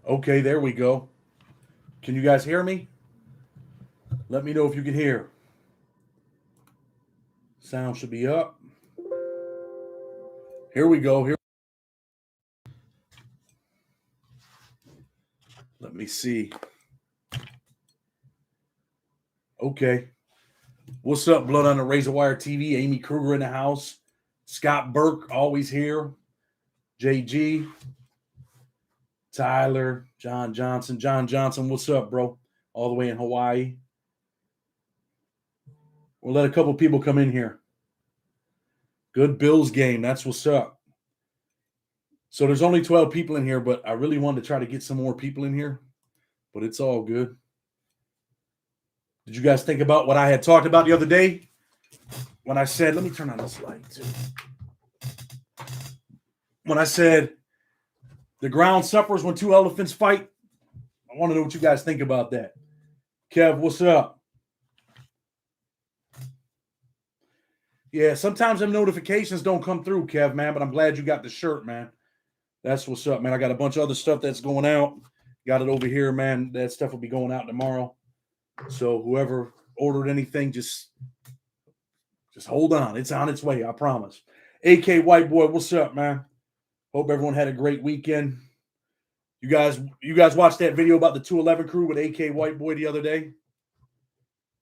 Okay, there we go. Can you guys hear me? Let me know if you can hear. Sound should be up. Here we go. Here. Let me see. Okay. What's up, Blood on the Razor Wire TV? Amy Kruger in the house. Scott Burke, always here. JG. Tyler. John Johnson. John Johnson, what's up, bro? All the way in Hawaii. We'll let a couple people come in here. Good Bills game. That's what's up. So there's only 12 people in here, but I really wanted to try to get some more people in here. But it's all good. Did you guys think about what I had talked about the other day? When I said, let me turn on this light too. When I said the ground suffers when two elephants fight, I want to know what you guys think about that. Kev, what's up? Yeah, sometimes them notifications don't come through, Kev, man, but I'm glad you got the shirt, man. That's what's up, man. I got a bunch of other stuff that's going out. Got it over here, man. That stuff will be going out tomorrow. So whoever ordered anything, just hold on. It's on its way, I promise. AK White Boy, what's up, man? Hope everyone had a great weekend. You guys watched that video about the 211 crew with AK White Boy the other day?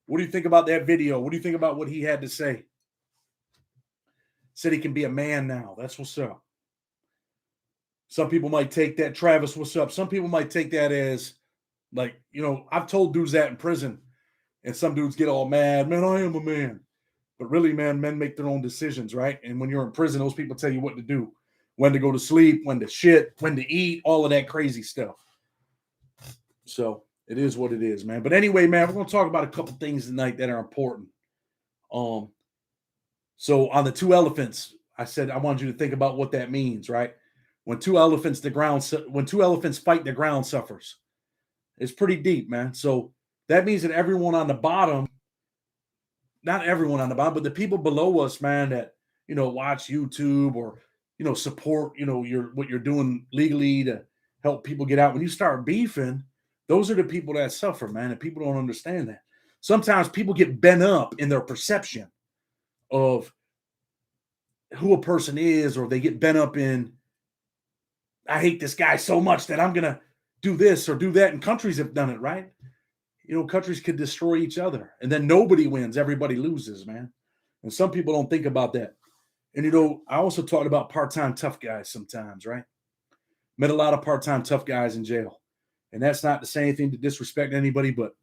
What do you think about that video? What do you think about what he had to say? Said he can be a man now. That's what's up. Some people might take that, Travis, what's up? Some people might take that as, like, you know, I've told dudes that in prison, and some dudes get all mad. Man, I am a man. But really, man, men make their own decisions, right? And when you're in prison, those people tell you what to do, when to go to sleep, when to shit, when to eat, all of that crazy stuff. So it is what it is, man. But anyway, man, we're going to talk about a couple things tonight that are important. So on the two elephants, I said I wanted you to think about what that means, right? When two elephants fight, the ground suffers. It's pretty deep, man. So that means that everyone on the bottom, not everyone on the bottom, but the people below us, man, that, you know, watch YouTube or, you know, support, you know, what you're doing legally to help people get out. When you start beefing, those are the people that suffer, man, and people don't understand that. Sometimes people get bent up in their perception of who a person is, or they get bent up in, I hate this guy so much that I'm going to do this or do that. And countries have done it, right? You know, countries could destroy each other, and then nobody wins. Everybody loses, man. And some people don't think about that. And, you know, I also talked about part-time tough guys sometimes, right? Met a lot of part-time tough guys in jail. And that's not to say anything to disrespect anybody, but,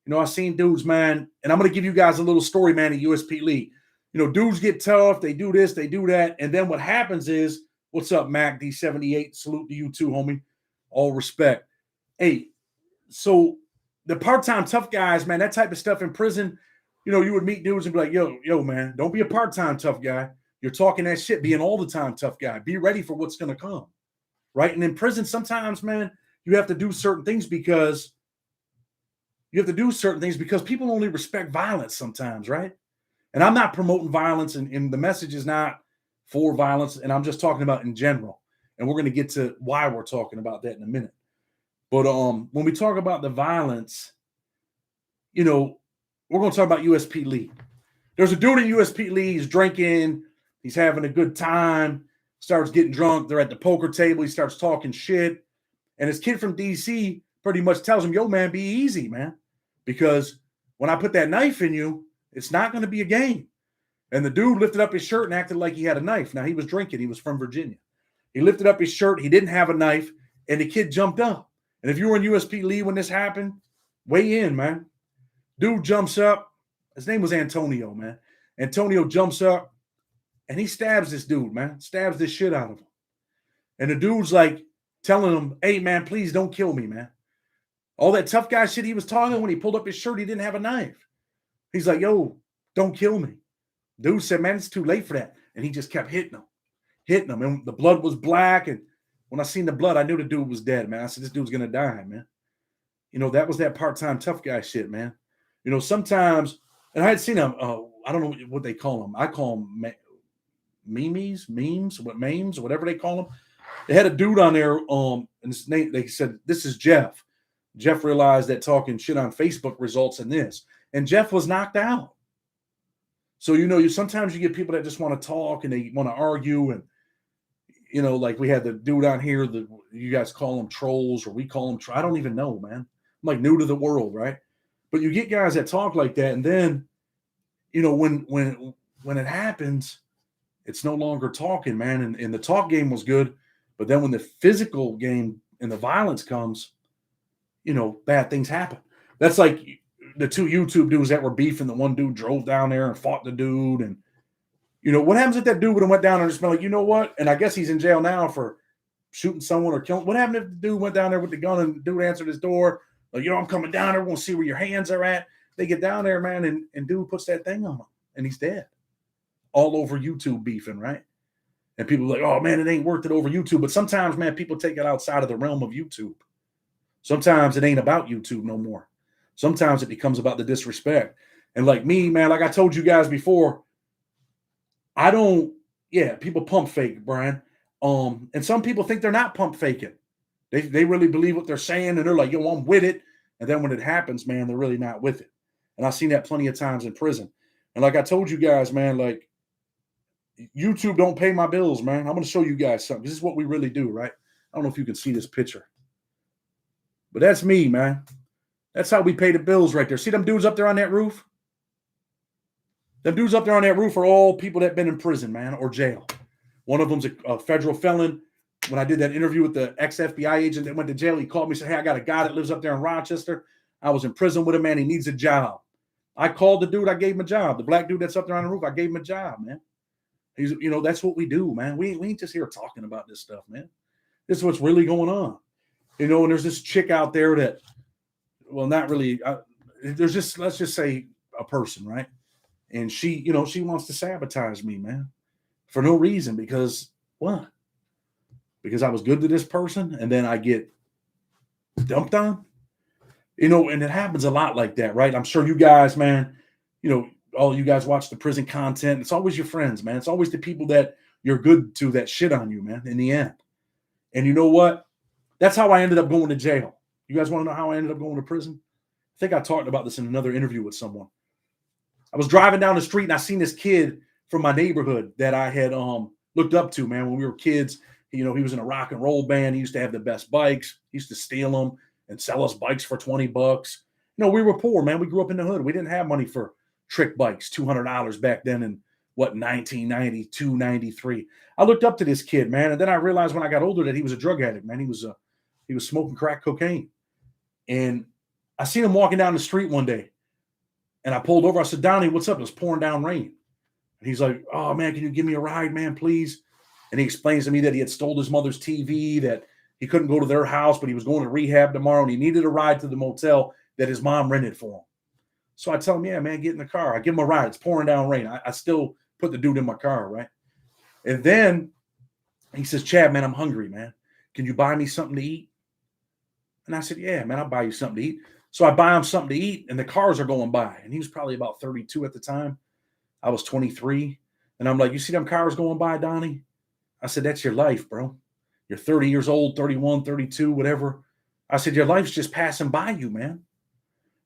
you know, I've seen dudes, man, and I'm going to give you guys a little story, man, at USP League. You know, dudes get tough. They do this, they do that. And then what happens is, what's up, Mac D78? Salute to you too, homie. All respect. Hey, so the part-time tough guys, man, that type of stuff in prison, you know, you would meet dudes and be like, yo, man, don't be a part-time tough guy. You're talking that shit, being all the time tough guy. Be ready for what's going to come, right? And in prison, sometimes, man, you have to do certain things because people only respect violence sometimes, right? And I'm not promoting violence, and the message is not for violence, and I'm just talking about in general. And we're going to get to why we're talking about that in a minute. But when we talk about the violence, you know, we're going to talk about USP Lee. There's a dude in USP Lee. He's drinking. He's having a good time. Starts getting drunk. They're at the poker table. He starts talking shit. And his kid from D.C. pretty much tells him, yo, man, be easy, man. Because when I put that knife in you, it's not going to be a game. And the dude lifted up his shirt and acted like he had a knife. Now, he was drinking. He was from Virginia. He lifted up his shirt. He didn't have a knife. And the kid jumped up. And if you were in USP Lee when this happened, weigh in, man. Dude jumps up. His name was Antonio, man. Antonio jumps up, and he stabs this dude, man. Stabs the shit out of him. And the dude's like telling him, hey, man, please don't kill me, man. All that tough guy shit he was talking, when he pulled up his shirt, he didn't have a knife. He's like, yo, don't kill me. Dude said, man, it's too late for that. And he just kept hitting him. And the blood was black. And when I seen the blood, I knew the dude was dead, man. I said, this dude's going to die, man. You know, that was that part-time tough guy shit, man. You know, sometimes, and I had seen them, I don't know what they call them. I call them memes, whatever they call them. They had a dude on there, and his name, they said, this is Jeff. Jeff realized that talking shit on Facebook results in this. And Jeff was knocked out. So, you sometimes you get people that just want to talk and they want to argue. And, like we had the dude on here that you guys call them trolls, or we call them, I don't even know, man. I'm like new to the world, right? But you get guys that talk like that. And then, when it happens, it's no longer talking, man. And the talk game was good. But then when the physical game and the violence comes, bad things happen. That's like the two YouTube dudes that were beefing. The one dude drove down there and fought the dude. And, what happens if that dude would have went down there and just been like, you know what? And I guess he's in jail now for shooting someone or killing. What happened if the dude went down there with the gun and the dude answered his door? Like, I'm coming down there. We're going to see where your hands are at. They get down there, man, and dude puts that thing on him, and he's dead. All over YouTube beefing, right? And people are like, oh, man, it ain't worth it over YouTube. But sometimes, man, people take it outside of the realm of YouTube. Sometimes it ain't about YouTube no more. Sometimes it becomes about the disrespect. And like me, man, like I told you guys before, people pump fake, Brian. And some people think they're not pump faking. They really believe what they're saying, and they're like, yo, I'm with it. And then when it happens, man, they're really not with it. And I've seen that plenty of times in prison. And like I told you guys, man, like YouTube don't pay my bills, man. I'm going to show you guys something. This is what we really do, right? I don't know if you can see this picture. But that's me, man. That's how we pay the bills right there. See them dudes up there on that roof? Them dudes up there on that roof are all people that have been in prison, man, or jail. One of them's a federal felon. When I did that interview with the ex-FBI agent that went to jail, he called me and said, hey, I got a guy that lives up there in Rochester. I was in prison with him, man. He needs a job. I called the dude. I gave him a job. The black dude that's up there on the roof, I gave him a job, man. He's, that's what we do, man. We ain't just here talking about this stuff, man. This is what's really going on. And there's this chick out there that, well, not really. There's just, let's just say a person, right? And she, she wants to sabotage me, man, for no reason. Because what? Because I was good to this person, and then I get dumped on, and it happens a lot like that, right? I'm sure you guys, man, all you guys watch the prison content. It's always your friends, man. It's always the people that you're good to that shit on you, man, in the end. And you know what? That's how I ended up going to jail. You guys want to know how I ended up going to prison? I think I talked about this in another interview with someone. I was driving down the street and I seen this kid from my neighborhood that I had looked up to, man, when we were kids. He was in a rock and roll band. He used to have the best bikes. He used to steal them and sell us bikes for $20. We were poor, man. We grew up in the hood. We didn't have money for trick bikes, $200 back then in 1992, 93. I looked up to this kid, man. And then I realized when I got older that he was a drug addict, man. He was smoking crack cocaine. And I seen him walking down the street one day. And I pulled over. I said, Donnie, what's up? It was pouring down rain. And he's like, oh, man, can you give me a ride, man, please? And he explains to me that he had stole his mother's TV, that he couldn't go to their house, but he was going to rehab tomorrow, and he needed a ride to the motel that his mom rented for him. So I tell him, yeah, man, get in the car. I give him a ride. It's pouring down rain. I still put the dude in my car, right? And then he says, Chad, man, I'm hungry, man. Can you buy me something to eat? And I said, yeah, man, I'll buy you something to eat. So I buy him something to eat, and the cars are going by. And he was probably about 32 at the time. I was 23. And I'm like, you see them cars going by, Donnie? I said, that's your life, bro. You're 30 years old, 31, 32, whatever. I said, your life's just passing by you, man.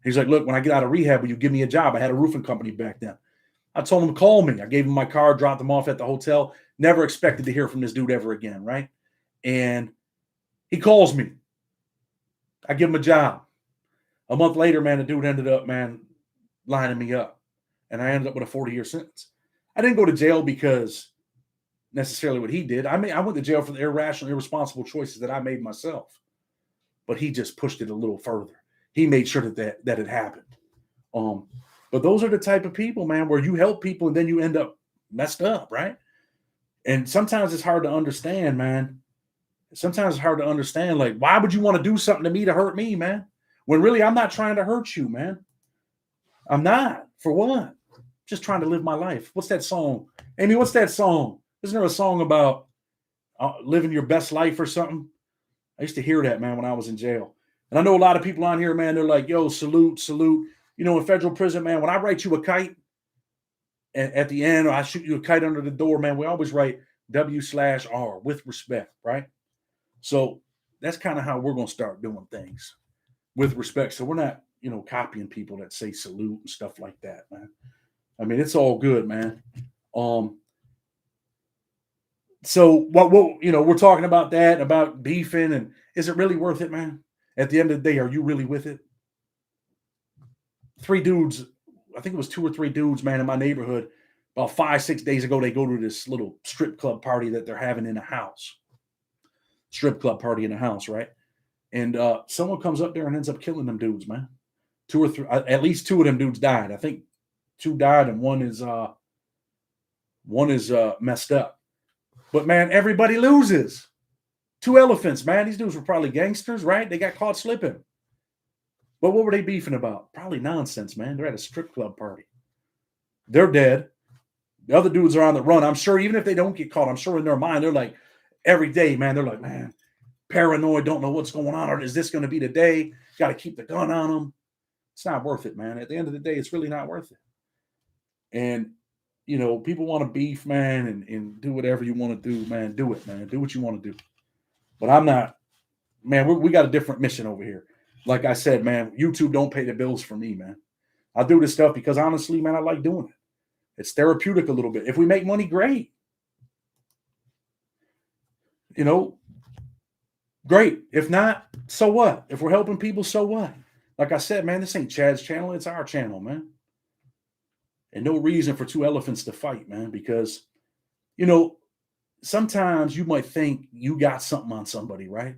He's like, look, when I get out of rehab, will you give me a job? I had a roofing company back then. I told him to call me. I gave him my car, dropped him off at the hotel. Never expected to hear from this dude ever again, right? And he calls me. I give him a job. A month later, man, the dude ended up, man, lining me up. And I ended up with a 40-year sentence. I didn't go to jail because necessarily what he did. I went to jail for the irrational, irresponsible choices that I made myself. But he just pushed it a little further. He made sure that it happened. But those are the type of people, man, where you help people and then you end up messed up, right? And sometimes it's hard to understand, man. Sometimes it's hard to understand, like, why would you want to do something to me to hurt me, man? When really I'm not trying to hurt you, man. I'm not. For what? Just trying to live my life. What's that song? Amy, what's that song? Isn't there a song about living your best life or something? I used to hear that, man, when I was in jail. And I know a lot of people on here, man, they're like, yo, salute, salute. In federal prison, man, when I write you a kite, and at the end, or I shoot you a kite under the door, man, we always write W/R with respect, right? So that's kind of how we're going to start doing things with respect. So we're not, copying people that say salute and stuff like that, man. I mean, it's all good, man. Um, so what we're talking about that, about beefing, and is it really worth it, man? At the end of the day, are you really with it? Three dudes, I think it was two or three dudes, man, in my neighborhood, about 5-6 days ago, they go to this little strip club party that they're having in a house. Strip club party in a house, right? And someone comes up there and ends up killing them dudes, man. Two or three, at least two of them dudes died. I think two died, and one is messed up. But man, everybody loses. Two elephants, man. These dudes were probably gangsters, right? They got caught slipping. But what were they beefing about? Probably nonsense, man. They're at a strip club party. They're dead. The other dudes are on the run. I'm sure even if they don't get caught, I'm sure in their mind, they're like, every day, man, they're like, man, paranoid, don't know what's going on. Or is this going to be the day? Got to keep the gun on them. It's not worth it, man. At the end of the day, it's really not worth it. And, people want to beef, man, and do whatever you want to do, man. Do it, man. Do what you want to do. But I'm not, man, we got a different mission over here. Like I said, man, YouTube don't pay the bills for me, man. I do this stuff because honestly, man, I like doing it. It's therapeutic a little bit. If we make money, great. Great. If not, so what? If we're helping people, so what? Like I said, man, this ain't Chad's channel. It's our channel, man. And no reason for two elephants to fight, man, because, sometimes you might think you got something on somebody, right?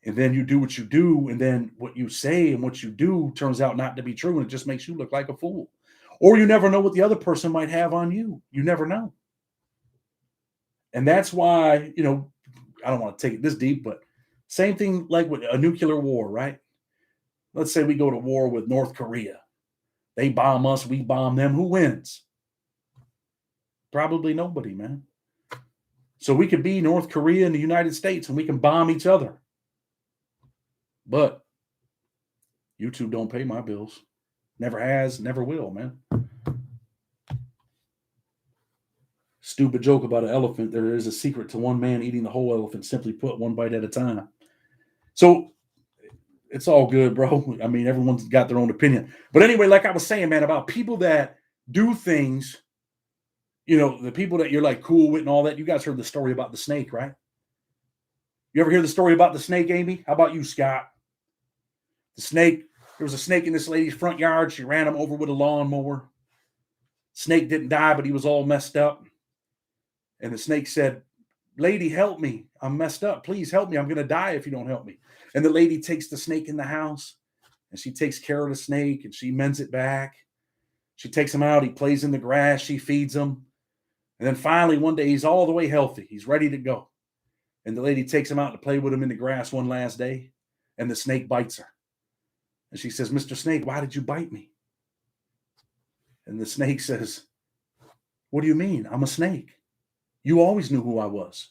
And then you do what you do, and then what you say and what you do turns out not to be true, and it just makes you look like a fool. Or you never know what the other person might have on you. You never know. And that's why, I don't want to take it this deep, but same thing like with a nuclear war, right? Let's say we go to war with North Korea. They bomb us, we bomb them. Who wins? Probably nobody, man. So we could be North Korea and the United States and we can bomb each other. But YouTube don't pay my bills. Never has, never will, man. Stupid joke about an elephant. There is a secret to one man eating the whole elephant. Simply put, one bite at a time. So it's all good, bro. I mean, everyone's got their own opinion. But anyway, like I was saying, man, about people that do things, the people that you're like cool with and all that. You guys heard the story about the snake, right? You ever hear the story about the snake, Amy? How about you, Scott? The snake, there was a snake in this lady's front yard. She ran him over with a lawnmower. Snake didn't die, but he was all messed up. And the snake said, lady, help me. I'm messed up. Please help me. I'm going to die if you don't help me. And the lady takes the snake in the house and she takes care of the snake and she mends it back. She takes him out. He plays in the grass. She feeds him. And then finally, one day, he's all the way healthy. He's ready to go. And the lady takes him out to play with him in the grass one last day. And the snake bites her. And she says, Mr. Snake, why did you bite me? And the snake says, what do you mean? I'm a snake. You always knew who I was.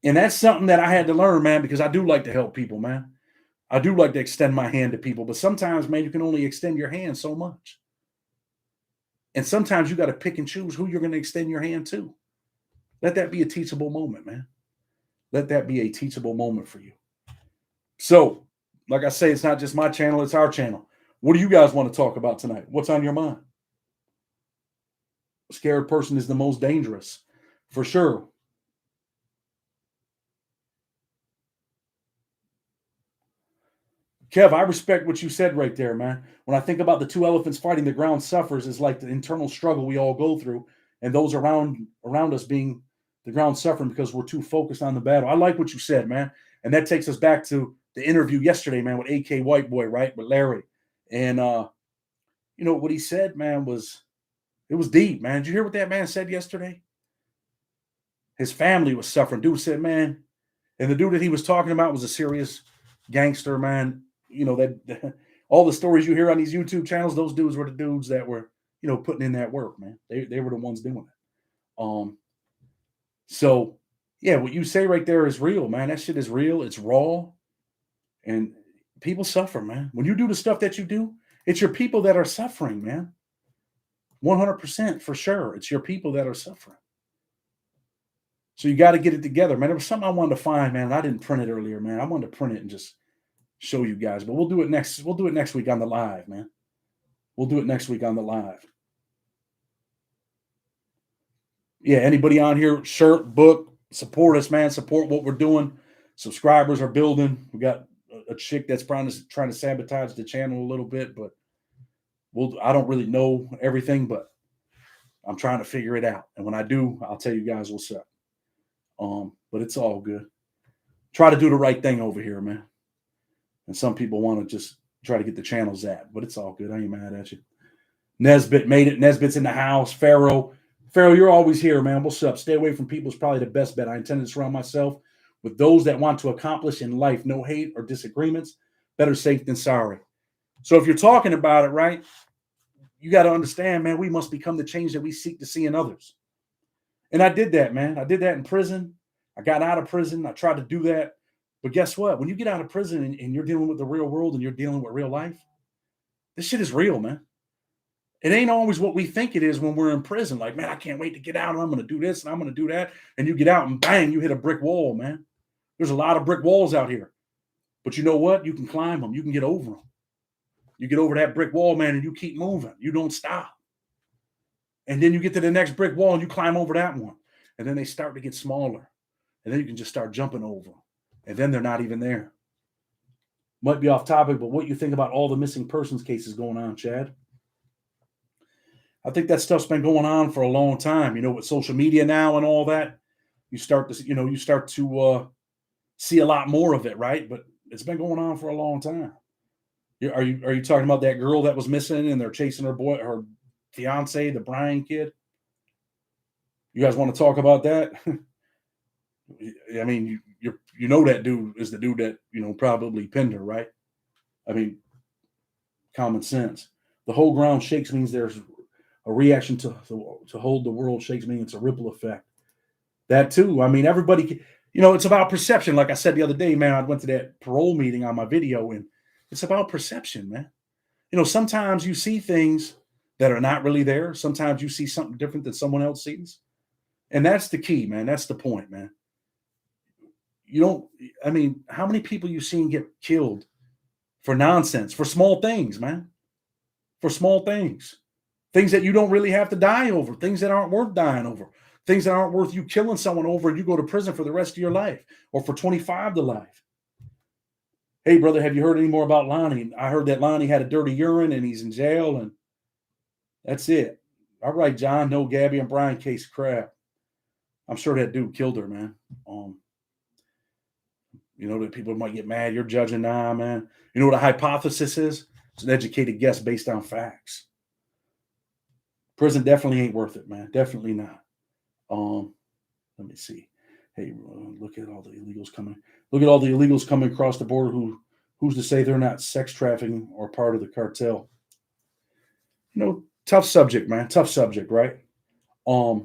And that's something that I had to learn, man, because I do like to help people, man. I do like to extend my hand to people. But sometimes, man, you can only extend your hand so much. And sometimes you got to pick and choose who you're going to extend your hand to. Let that be a teachable moment, man. Let that be a teachable moment for you. So, like I say, it's not just my channel, it's our channel. What do you guys want to talk about tonight? What's on your mind? A scared person is the most dangerous, for sure. Kev, I respect what you said right there, man. When I think about the two elephants fighting, the ground suffers is like the internal struggle we all go through, and those around us being the ground suffering because we're too focused on the battle. I like what you said, man. And that takes us back to the interview yesterday, man, with AK White Boy, right? With Larry. And what he said, man, it was deep, man. Did you hear what that man said yesterday? His family was suffering. Dude said, man, and the dude that he was talking about was a serious gangster, man. That all the stories you hear on these YouTube channels, those dudes were the dudes that were, putting in that work, man. They were the ones doing it. So yeah, what you say right there is real, man. That shit is real. It's raw. And people suffer, man. When you do the stuff that you do, it's your people that are suffering, man. 100% for sure. It's your people that are suffering. So you got to get it together, man. There was something I wanted to find, man, and I didn't print it earlier, man. I wanted to print it and just show you guys, but we'll do it next. We'll do it next week on the live, man. We'll do it next week on the live. Yeah, anybody on here, shirt, book, support us, man. Support what we're doing. Subscribers are building. We got a chick that's trying to sabotage the channel a little bit, but I don't really know everything, but I'm trying to figure it out. And when I do, I'll tell you guys what's up. But it's all good. Try to do the right thing over here, man. And some people want to just try to get the channel zapped, but it's all good. I ain't mad at you. Nesbitt made it. Nesbitt's in the house. Pharaoh, you're always here, man. What's up? Stay away from people is probably the best bet. I intend to surround myself with those that want to accomplish in life. No hate or disagreements. Better safe than sorry. So if you're talking about it, right, you got to understand, man, we must become the change that we seek to see in others. And I did that, man. I did that in prison. I got out of prison. I tried to do that. But guess what? When you get out of prison and you're dealing with the real world and you're dealing with real life, this shit is real, man. It ain't always what we think it is when we're in prison. Like, man, I can't wait to get out and I'm going to do this and I'm going to do that. And you get out and bang, you hit a brick wall, man. There's a lot of brick walls out here. But you know what? You can climb them. You can get over them. You get over that brick wall, man, and you keep moving. You don't stop. And then you get to the next brick wall and you climb over that one. And then they start to get smaller. And then you can just start jumping over them. And then they're not even there. Might be off topic, but what you think about all the missing persons cases going on, Chad? I think that stuff's been going on for a long time. You know, with social media now and all that, you start to see a lot more of it, right? But it's been going on for a long time. Are you talking about that girl that was missing and they're chasing her fiance, the Brian kid? You guys want to talk about that? I mean, you know that dude is the dude that, probably pinned her, right? I mean, common sense. The whole ground shakes means there's a reaction to hold the world shakes means it's a ripple effect. That too. I mean, everybody, it's about perception. Like I said the other day, man, I went to that parole meeting on my video and it's about perception, man. Sometimes you see things that are not really there. Sometimes you see something different that someone else sees. And that's the key, man. That's the point, man. How many people you seen get killed for nonsense, for small things, man? For small things. Things that you don't really have to die over, things that aren't worth dying over, things that aren't worth you killing someone over and you go to prison for the rest of your life or for 25 to life. Hey, brother, have you heard any more about Lonnie? I heard that Lonnie had a dirty urine and he's in jail and that's it. All right, John, no Gabby and Brian case crap. I'm sure that dude killed her, man. That people might get mad. You're judging now, man. You know what a hypothesis is? It's an educated guess based on facts. Prison definitely ain't worth it, man. Definitely not. Let me see. Hey, look at all the illegals coming. Look at all the illegals coming across the border. Who's to say they're not sex trafficking or part of the cartel? Tough subject, man. Tough subject, right? I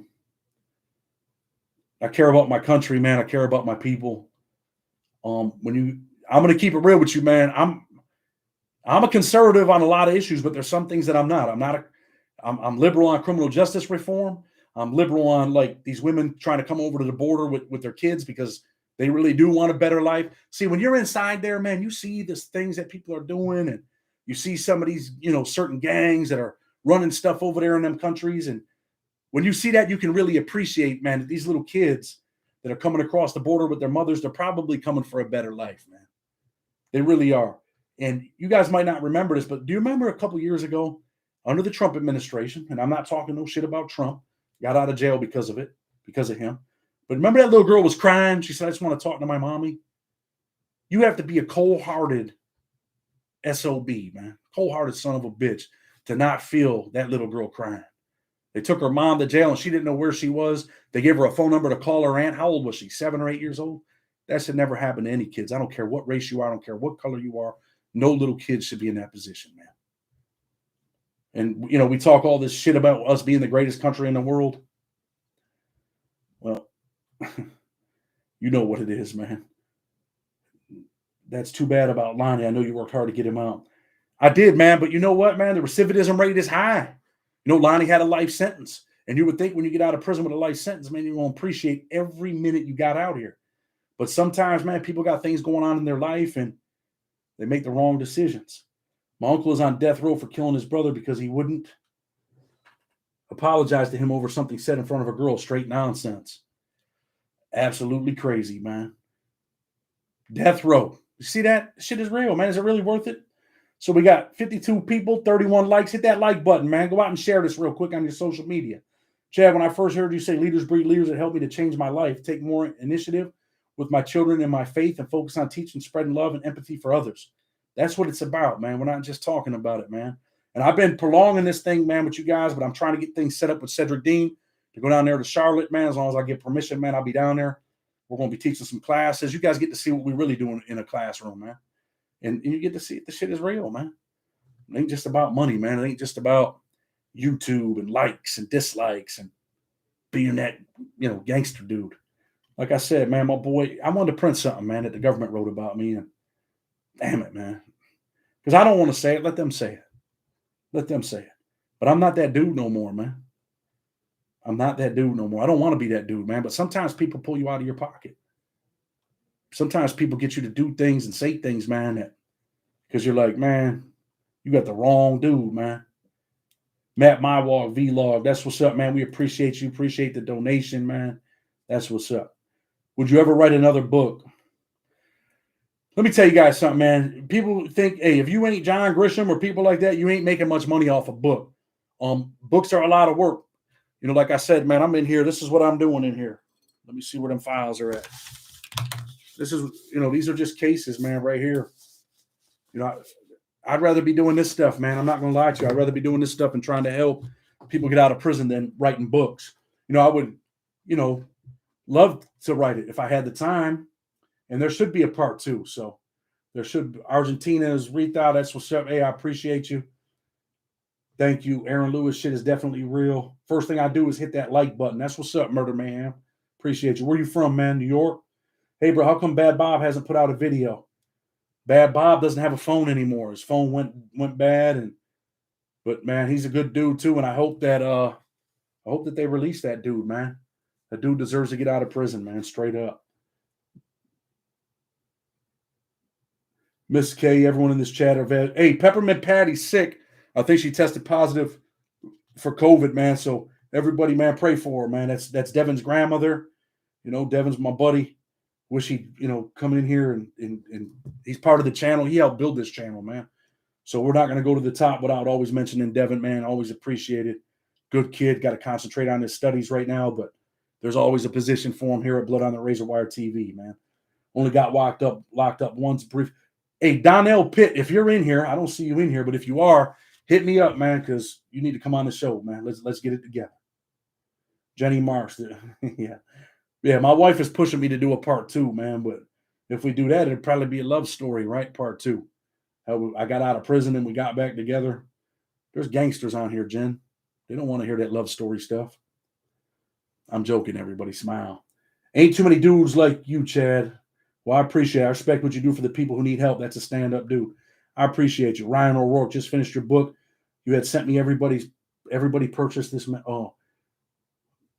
care about my country, man. I care about my people. I'm going to keep it real with you, man. I'm a conservative on a lot of issues, but there's some things that I'm not. I'm liberal on criminal justice reform. I'm liberal on like these women trying to come over to the border with their kids because they really do want a better life. See, when you're inside there, man, you see these things that people are doing and you see some of these, certain gangs that are running stuff over there in them countries. And when you see that, you can really appreciate, man, that these little kids that are coming across the border with their mothers, they're probably coming for a better life, man. They really are. And you guys might not remember this, but do you remember a couple years ago under the Trump administration, and I'm not talking no shit about Trump, got out of jail because of him. But remember that little girl was crying? She said, I just want to talk to my mommy. You have to be a cold-hearted SOB, man. Cold-hearted son of a bitch to not feel that little girl crying. They took her mom to jail and she didn't know where she was. They gave her a phone number to call her aunt. How old was she? 7 or 8 years old? That should never happen to any kids. I don't care what race you are. I don't care what color you are. No little kid should be in that position, man. And, we talk all this shit about us being the greatest country in the world. Well, you know what it is, man. That's too bad about Lonnie. I know you worked hard to get him out. I did, man. But you know what, man? The recidivism rate is high. Lonnie had a life sentence. And you would think when you get out of prison with a life sentence, man, you're going to appreciate every minute you got out here. But sometimes, man, people got things going on in their life and they make the wrong decisions. My uncle is on death row for killing his brother because he wouldn't apologize to him over something said in front of a girl. Straight nonsense. Absolutely crazy, man. Death row. You see that? Shit is real, man. Is it really worth it? So we got 52 people, 31 likes. Hit that like button, man. Go out and share this real quick on your social media. Chad, when I first heard you say leaders breed leaders, it helped me to change my life, take more initiative with my children and my faith, and focus on teaching, spreading love and empathy for others. That's what it's about, man. We're not just talking about it, man. And I've been prolonging this thing, man, with you guys, but I'm trying to get things set up with Cedric Dean to go down there to Charlotte, man. As long as I get permission, man, I'll be down there. We're going to be teaching some classes. You guys get to see what we're really doing in a classroom, man. And you get to see the shit is real, man. It ain't just about money, man. It ain't just about YouTube and likes and dislikes and being that, gangster dude. Like I said, man, my boy, I wanted to print something, man, that the government wrote about me. And damn it, man. Because I don't want to say it. Let them say it. Let them say it. But I'm not that dude no more, man. I'm not that dude no more. I don't want to be that dude, man. But sometimes people pull you out of your pocket. Sometimes people get you to do things and say things, man, that because you're like, man, you got the wrong dude, man. Matt Mywalk, Vlog, that's what's up, man. We appreciate you. Appreciate the donation, man. That's what's up. Would you ever write another book? Let me tell you guys something, man. People think, hey, if you ain't John Grisham or people like that, you ain't making much money off a book. Books are a lot of work. Like I said, man, I'm in here. This is what I'm doing in here. Let me see where them files are at. This is, these are just cases, man, right here. I'd rather be doing this stuff, man. I'm not going to lie to you. I'd rather be doing this stuff and trying to help people get out of prison than writing books. I would, love to write it if I had the time. And there should be a part 2. So there should. Argentina's Rita, that's what's up. Hey, I appreciate you. Thank you. Aaron Lewis, shit is definitely real. First thing I do is hit that like button. That's what's up, Murder Mayhem. Appreciate you. Where you from, man? New York? Hey, bro, how come Bad Bob hasn't put out a video? Bad Bob doesn't have a phone anymore. His phone went bad, but man, he's a good dude too. And I hope that they release that dude, man. That dude deserves to get out of prison, man. Straight up. Miss K, everyone in this chat are hey, Peppermint Patty's sick. I think she tested positive for COVID, man. So everybody, man, pray for her, man. That's Devin's grandmother. Devin's my buddy. Wish he, coming in here and he's part of the channel. He helped build this channel, man. So we're not going to go to the top without always mentioning Devin, man. Always appreciate it. Good kid. Got to concentrate on his studies right now, but there's always a position for him here at Blood on the Razor Wire TV, man. Only got locked up once brief. Hey, Donnell Pitt, if you're in here, I don't see you in here, but if you are, hit me up, man, because you need to come on the show, man. Let's get it together. Jenny Marks, yeah. Yeah, my wife is pushing me to do a part 2, man. But if we do that, it'd probably be a love story, right? Part 2. How I got out of prison and we got back together. There's gangsters on here, Jen. They don't want to hear that love story stuff. I'm joking, everybody. Smile. Ain't too many dudes like you, Chad. Well, I appreciate it. I respect what you do for the people who need help. That's a stand-up dude. I appreciate you. Ryan O'Rourke just finished your book. You had sent me everybody purchased this.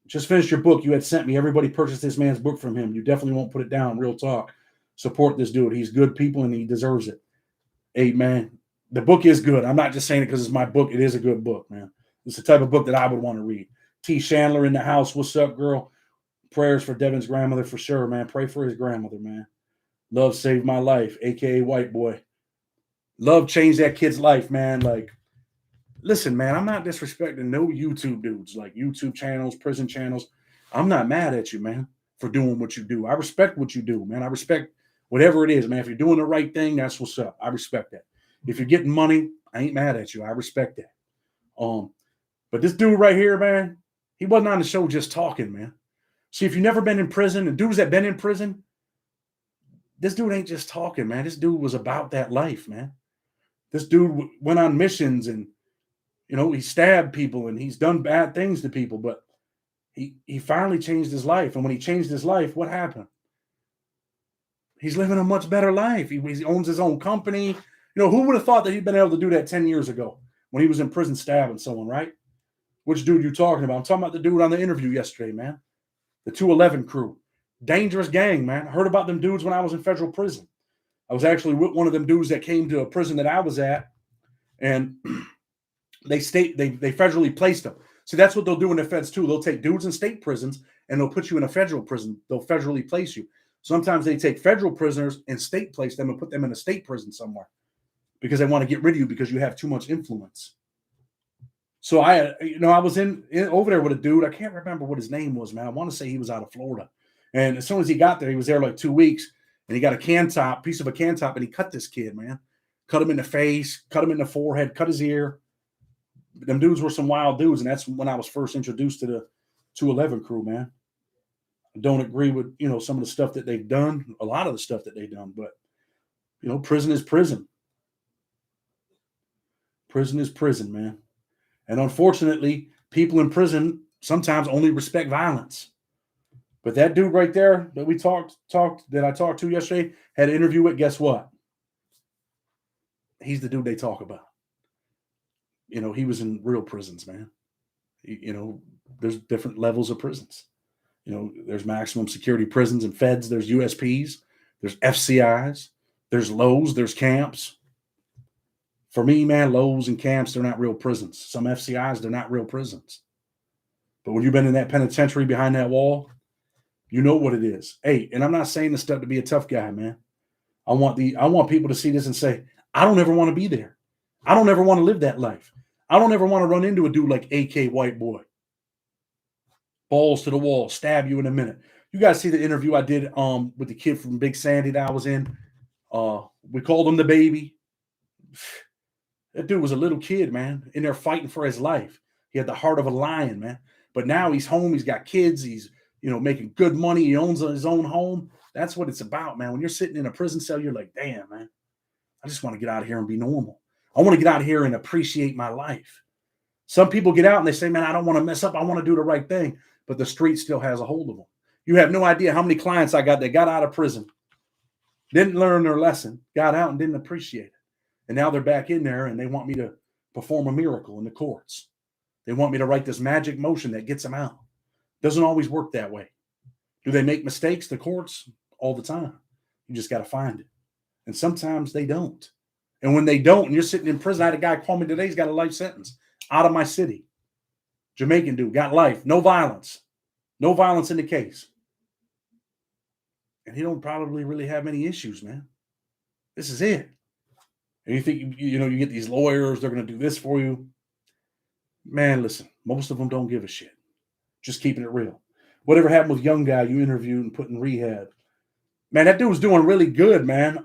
Just finished your book. You had sent me. Everybody purchased this man's book from him. You definitely won't put it down. Real talk. Support this dude. He's good people and he deserves it. Hey, man, the book is good. I'm not just saying it because it's my book. It is a good book, man. It's the type of book that I would want to read. T. Chandler in the house. What's up, girl? Prayers for Devin's grandmother for sure, man. Pray for his grandmother, man. Love saved my life, a.k.a. White Boy. Love changed that kid's life, man. Like, listen, man, I'm not disrespecting no YouTube dudes, like YouTube channels, prison channels. I'm not mad at you, man, for doing what you do. I respect what you do, man. I respect whatever it is, man. If you're doing the right thing, that's what's up. I respect that. If you're getting money, I ain't mad at you. I respect that. But this dude right here, man, he wasn't on the show just talking, man. See, if you've never been in prison, and dudes that been in prison, this dude ain't just talking, man. This dude was about that life, man. This dude went on missions and, he stabbed people and he's done bad things to people, but he finally changed his life. And when he changed his life, what happened? He's living a much better life. He owns his own company. Who would have thought that he'd been able to do that 10 years ago when he was in prison stabbing someone, right? Which dude you talking about? I'm talking about the dude on the interview yesterday, man. The 211 crew. Dangerous gang, man. I heard about them dudes when I was in federal prison. I was actually with one of them dudes that came to a prison that I was at, and they federally placed them. See, that's what they'll do in the feds too. They'll take dudes in state prisons and they'll put you in a federal prison. They'll federally place you. Sometimes they take federal prisoners and state place them and put them in a state prison somewhere because they want to get rid of you because you have too much influence. So I was in over there with a dude. I can't remember what his name was, man. I want to say he was out of Florida. And as soon as he got there, he was there like 2 weeks, and he got a piece of a can top, and he cut this kid, man. Cut him in the face, cut him in the forehead, cut his ear. Them dudes were some wild dudes, and that's when I was first introduced to the 211 crew, man. I don't agree with, some of the stuff that they've done, a lot of the stuff that they've done, but, prison is prison. Prison is prison, man. And unfortunately, people in prison sometimes only respect violence. But that dude right there that we I talked to yesterday, had an interview with, guess what? He's the dude they talk about. He was in real prisons, man. There's different levels of prisons. There's maximum security prisons and feds. There's USPs. There's FCIs. There's lows. There's camps. For me, man, lows and camps, they're not real prisons. Some FCIs, they're not real prisons. But when you've been in that penitentiary behind that wall, you know what it is. Hey, and I'm not saying this stuff to be a tough guy, man. I want people to see this and say, I don't ever want to be there. I don't ever want to live that life. I don't ever want to run into a dude like AK White Boy. Balls to the wall, stab you in a minute. You guys see the interview I did with the kid from Big Sandy that I was in. We called him the baby. That dude was a little kid, man, in there fighting for his life. He had the heart of a lion, man. But now he's home. He's got kids. He's, making good money. He owns his own home. That's what it's about, man. When you're sitting in a prison cell, you're like, damn, man, I just want to get out of here and be normal. I want to get out of here and appreciate my life. Some people get out and they say, man, I don't want to mess up. I want to do the right thing. But the street still has a hold of them. You have no idea how many clients I got that got out of prison, didn't learn their lesson, got out and didn't appreciate it. And now they're back in there and they want me to perform a miracle in the courts. They want me to write this magic motion that gets them out. Doesn't always work that way. Do they make mistakes, the courts? All the time. You just got to find it. And sometimes they don't. And when they don't, and you're sitting in prison, I had a guy call me today, he's got a life sentence out of my city. Jamaican dude, got life, no violence. No violence in the case. And he don't probably really have many issues, man. This is it. And you think, you get these lawyers, they're going to do this for you. Man, listen, most of them don't give a shit. Just keeping it real. Whatever happened with young guy you interviewed and put in rehab? Man, that dude was doing really good, man.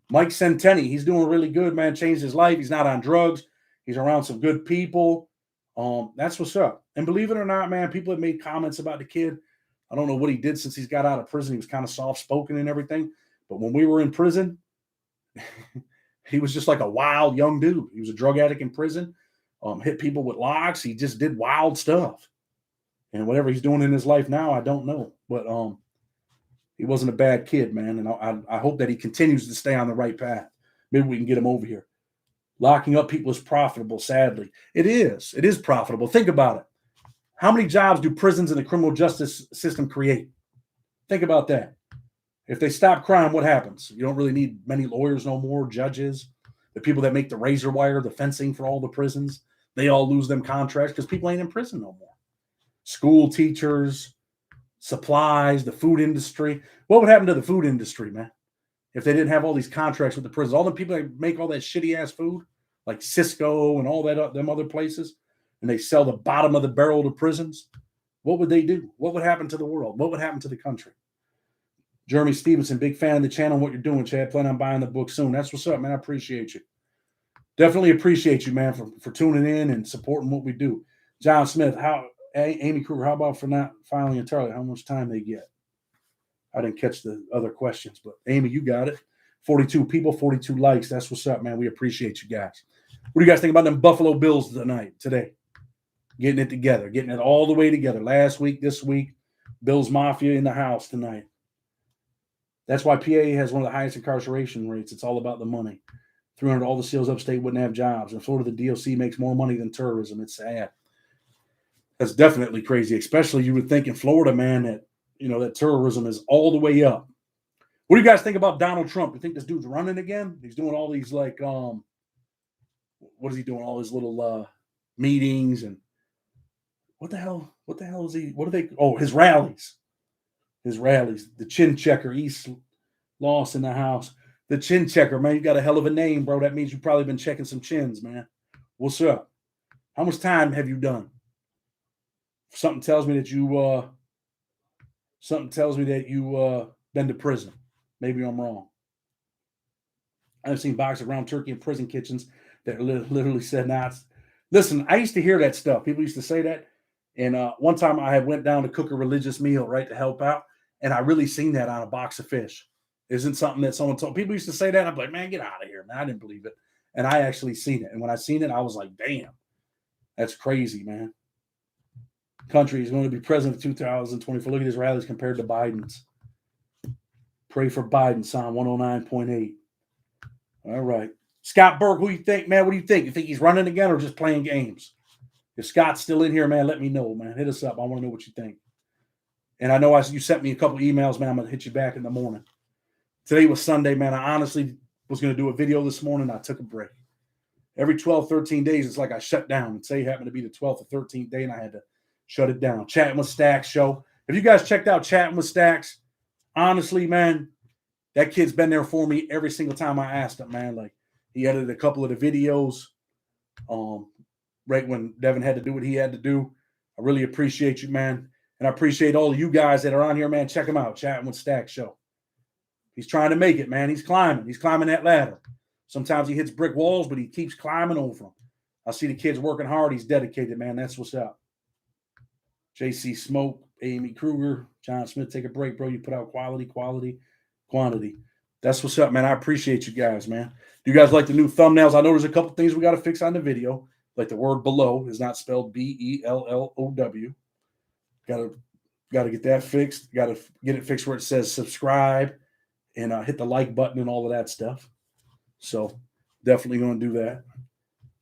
Mike Centeni, he's doing really good, man. Changed his life. He's not on drugs. He's around some good people. That's what's up. And believe it or not, man, people have made comments about the kid. I don't know what he did since he's got out of prison. He was kind of soft-spoken and everything. But when we were in prison, he was just like a wild young dude. He was a drug addict in prison, hit people with locks. He just did wild stuff. And whatever he's doing in his life now, I don't know. But he wasn't a bad kid, man. And I hope that he continues to stay on the right path. Maybe we can get him over here. Locking up people is profitable, sadly. It is. It is profitable. Think about it. How many jobs do prisons and the criminal justice system create? Think about that. If they stop crime, what happens? You don't really need many lawyers no more, judges. The people that make the razor wire, the fencing for all the prisons, they all lose them contracts because people ain't in prison no more. School teachers, supplies, the food industry. What would happen to the food industry, man, if they didn't have all these contracts with the prisons? All the people that make all that shitty-ass food, like Cisco and all that them other places, and they sell the bottom of the barrel to prisons, what would they do? What would happen to the world? What would happen to the country? Jeremy Stevenson, big fan of the channel and what you're doing, Chad. Plan on buying the book soon. That's what's up, man. I appreciate you. Definitely appreciate you, man, for tuning in and supporting what we do. John Smith, Amy Kruger, how about for not filing entirely? How much time they get? I didn't catch the other questions, but Amy, you got it. 42 people, 42 likes. That's what's up, man. We appreciate you guys. What do you guys think about them Buffalo Bills today? Getting it together, getting it all the way together. Last week, this week, Bills Mafia in the house tonight. That's why PA has one of the highest incarceration rates. It's all about the money. 300, all the SEALs upstate wouldn't have jobs. In Florida, the DOC makes more money than terrorism. It's sad. That's definitely crazy, especially you would think in Florida, man, that that terrorism is all the way up. What do you guys think about Donald Trump? You think this dude's running again? He's doing all these like what is he doing? All his little meetings and what the hell? What the hell is he? What are they? Oh, his rallies. His rallies. The chin checker. He's lost in the house. The chin checker, man. You got a hell of a name, bro. That means you've probably been checking some chins, man. What's up? How much time have you done? Something tells me that you been to prison. Maybe I'm wrong. I've seen boxes around Turkey in prison kitchens that literally said, "Nah." Listen, I used to hear that stuff. People used to say that, and one time I had went down to cook a religious meal, right, to help out, and I really seen that on a box of fish. Isn't something that someone told people used to say that. I'm like, man, get out of here, man. I didn't believe it, and I actually seen it. And when I seen it, I was like, damn, that's crazy, man. Country is going to be president in 2024. Look at his rallies compared to Biden's. Pray for Biden, Psalm 109.8. All right. Scott Burke, who you think, man? What do you think? You think he's running again or just playing games? If Scott's still in here, man, let me know, man. Hit us up. I want to know what you think. And I know you sent me a couple emails, man. I'm going to hit you back in the morning. Today was Sunday, man. I honestly was going to do a video this morning. I took a break. Every 12, 13 days, it's like I shut down. And say it happened to be the 12th or 13th day, and I had to shut it down. Chatting with Stacks show. Have you guys checked out Chatting with Stacks? Honestly, man, that kid's been there for me every single time I asked him, man. Like, he edited a couple of the videos right when Devin had to do what he had to do. I really appreciate you, man. And I appreciate all of you guys that are on here, man. Check him out, Chatting with Stacks show. He's trying to make it, man. He's climbing. He's climbing that ladder. Sometimes he hits brick walls, but he keeps climbing over them. I see the kids working hard. He's dedicated, man. That's what's up. JC Smoke, Amy Kruger, John Smith, take a break, bro. You put out quality, quantity. That's what's up, man. I appreciate you guys, man. Do you guys like the new thumbnails? I know there's a couple things we got to fix on the video. Like the word below is not spelled BELLOW. Got to get that fixed. Got to get it fixed where it says subscribe and hit the like button and all of that stuff. So definitely going to do that.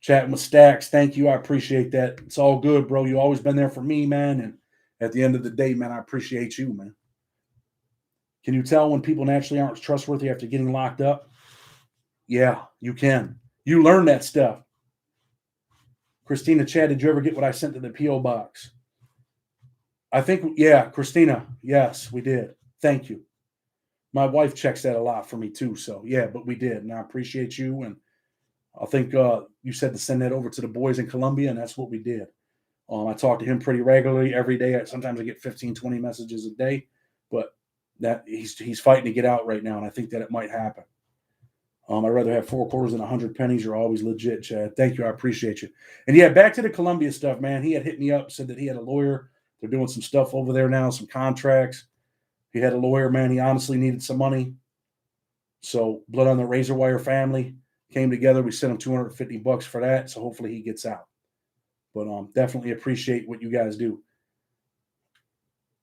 Chatting with Stacks, thank you. I appreciate that. It's all good, bro. You always been there for me, man. And at the end of the day, man, I appreciate you, man. Can you tell when people naturally aren't trustworthy after getting locked up? Yeah, you can. You learn that stuff. Christina Chad, did you ever get what I sent to the P.O. box? I think, yeah, Christina, yes, we did. Thank you. My wife checks that a lot for me too. So, yeah, but we did. And I appreciate you. And I think you said to send that over to the boys in Colombia, and that's what we did. I talk to him pretty regularly every day. Sometimes I get 15, 20 messages a day, but that he's fighting to get out right now, and I think that it might happen. I'd rather have 4 quarters than 100 pennies. You're always legit, Chad. Thank you. I appreciate you. And yeah, back to the Colombia stuff, man. He had hit me up, said that he had a lawyer. They're doing some stuff over there now, some contracts. He had a lawyer, man. He honestly needed some money. So Blood on the Razor Wire family came together. We sent him $250 for that. So hopefully he gets out. But definitely appreciate what you guys do.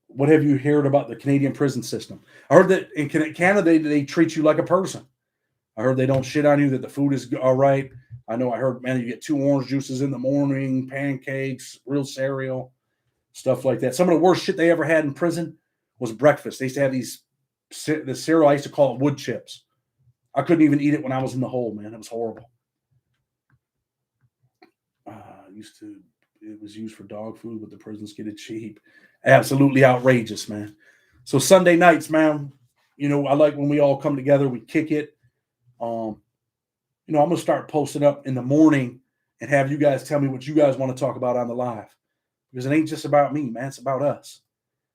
What have you heard about the Canadian prison system? I heard that in Canada, they treat you like a person. I heard they don't shit on you, that the food is all right. I know I heard, man, you get 2 orange juices in the morning, pancakes, real cereal, stuff like that. Some of the worst shit they ever had in prison was breakfast. They used to have the cereal, I used to call it wood chips. I couldn't even eat it when I was in the hole, man. It was horrible. It was used for dog food, but the prisons get it cheap. Absolutely outrageous, man. So Sunday nights, man, I like when we all come together, we kick it. I'm going to start posting up in the morning and have you guys tell me what you guys want to talk about on the live. Because it ain't just about me, man. It's about us.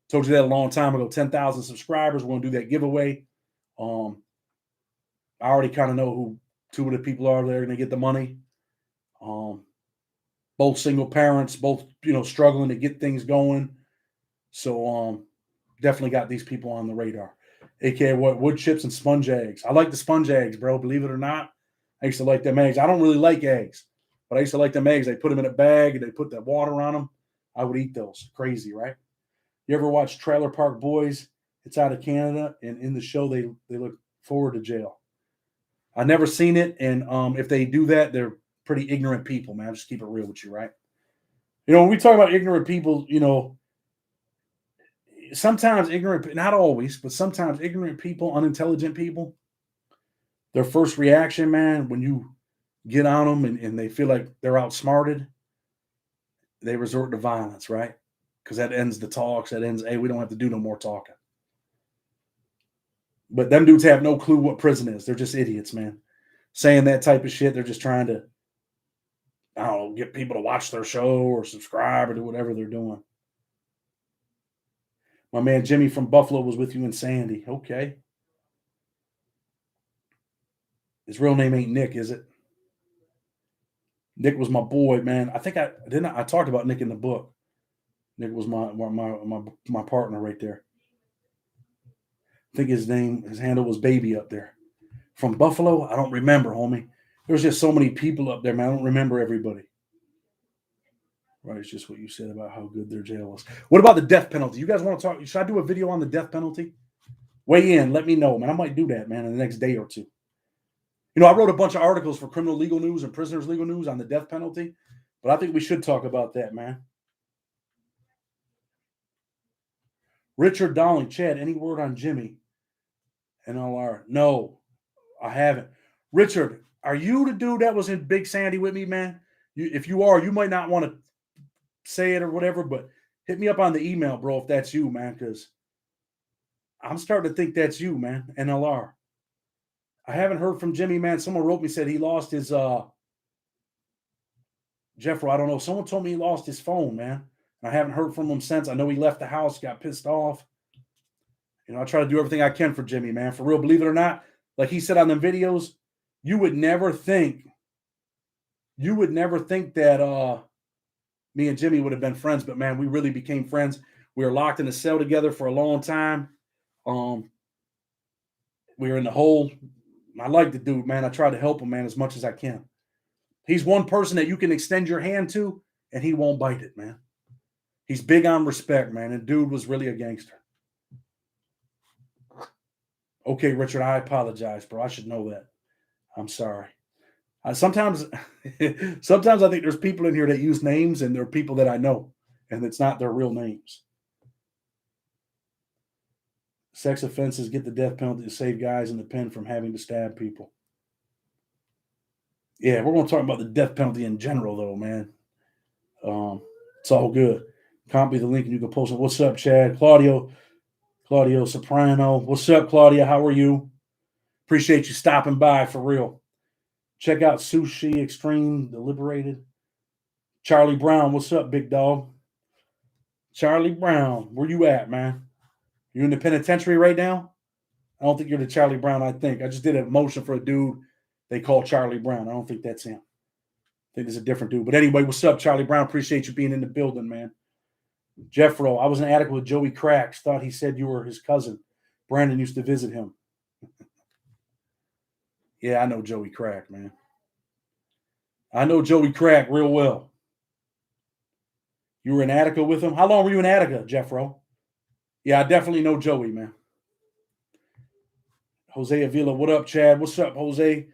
Told you that a long time ago. 10,000 subscribers. We're going to do that giveaway. I already kind of know who 2 of the people are that are going to get the money. Both single parents, both, struggling to get things going. So definitely got these people on the radar. AKA what? Wood chips and sponge eggs. I like the sponge eggs, bro. Believe it or not. I used to like them eggs. I don't really like eggs, but I used to like them eggs. They put them in a bag and they put that water on them. I would eat those. Crazy, right? You ever watch Trailer Park Boys? It's out of Canada, and in the show they look forward to jail. I've never seen it, and if they do that, they're pretty ignorant people, man. I'll just keep it real with you, right? When we talk about ignorant people, sometimes ignorant, not always, but sometimes ignorant people, unintelligent people, their first reaction, man, when you get on them and they feel like they're outsmarted, they resort to violence, right? Because that ends the talks. That ends, hey, we don't have to do no more talking. But them dudes have no clue what prison is. They're just idiots, man. Saying that type of shit, they're just trying to, I don't know, get people to watch their show or subscribe or do whatever they're doing. My man Jimmy from Buffalo was with you in Sandy. Okay. His real name ain't Nick, is it? Nick was my boy, man. I think I talked about Nick in the book. Nick was my partner right there. I think his handle was Baby up there. From Buffalo, I don't remember, homie. There's just so many people up there, man. I don't remember everybody. Right, it's just what you said about how good their jail was. What about the death penalty? You guys want to talk? Should I do a video on the death penalty? Weigh in. Let me know, man. I might do that, man, in the next day or two. I wrote a bunch of articles for Criminal Legal News and Prisoners Legal News on the death penalty, but I think we should talk about that, man. Richard Dowling, Chad, any word on Jimmy? NLR. No, I haven't. Richard, are you the dude that was in Big Sandy with me, man? If you are, you might not want to say it or whatever, but hit me up on the email, bro, if that's you, man, because I'm starting to think that's you, man. NLR. I haven't heard from Jimmy, man. Someone wrote me, said he lost his Jeffro, I don't know. Someone told me he lost his phone, man. I haven't heard from him since. I know he left the house, got pissed off. I try to do everything I can for Jimmy, man. For real, believe it or not, like he said on them videos, you would never think that me and Jimmy would have been friends, but man, we really became friends. We were locked in a cell together for a long time. We were in the hole. I like the dude, man. I try to help him, man, as much as I can. He's one person that you can extend your hand to, and he won't bite it, man. He's big on respect, man. And dude was really a gangster. Okay, Richard, I apologize, bro. I should know that. I'm sorry. Sometimes I think there's people in here that use names, and there are people that I know, and it's not their real names. Sex offenses get the death penalty to save guys in the pen from having to stab people. Yeah, we're going to talk about the death penalty in general, though, man. It's all good. Copy the link and you can post it. What's up, Chad? Claudio Soprano. What's up, Claudia? How are you? Appreciate you stopping by, for real. Check out Sushi Extreme, The Liberated. Charlie Brown, what's up, big dog? Charlie Brown, where you at, man? You in the penitentiary right now? I don't think you're the Charlie Brown, I think. I just did a motion for a dude they call Charlie Brown. I don't think that's him. I think there's a different dude. But anyway, what's up, Charlie Brown? Appreciate you being in the building, man. Jeffro, I was in attic with Joey Cracks. Thought he said you were his cousin. Brandon used to visit him. Yeah, I know Joey Crack, man. I know Joey Crack real well. You were in Attica with him? How long were you in Attica, Jeffro? Yeah, I definitely know Joey, man. Jose Avila, what up, Chad? What's up, Jose?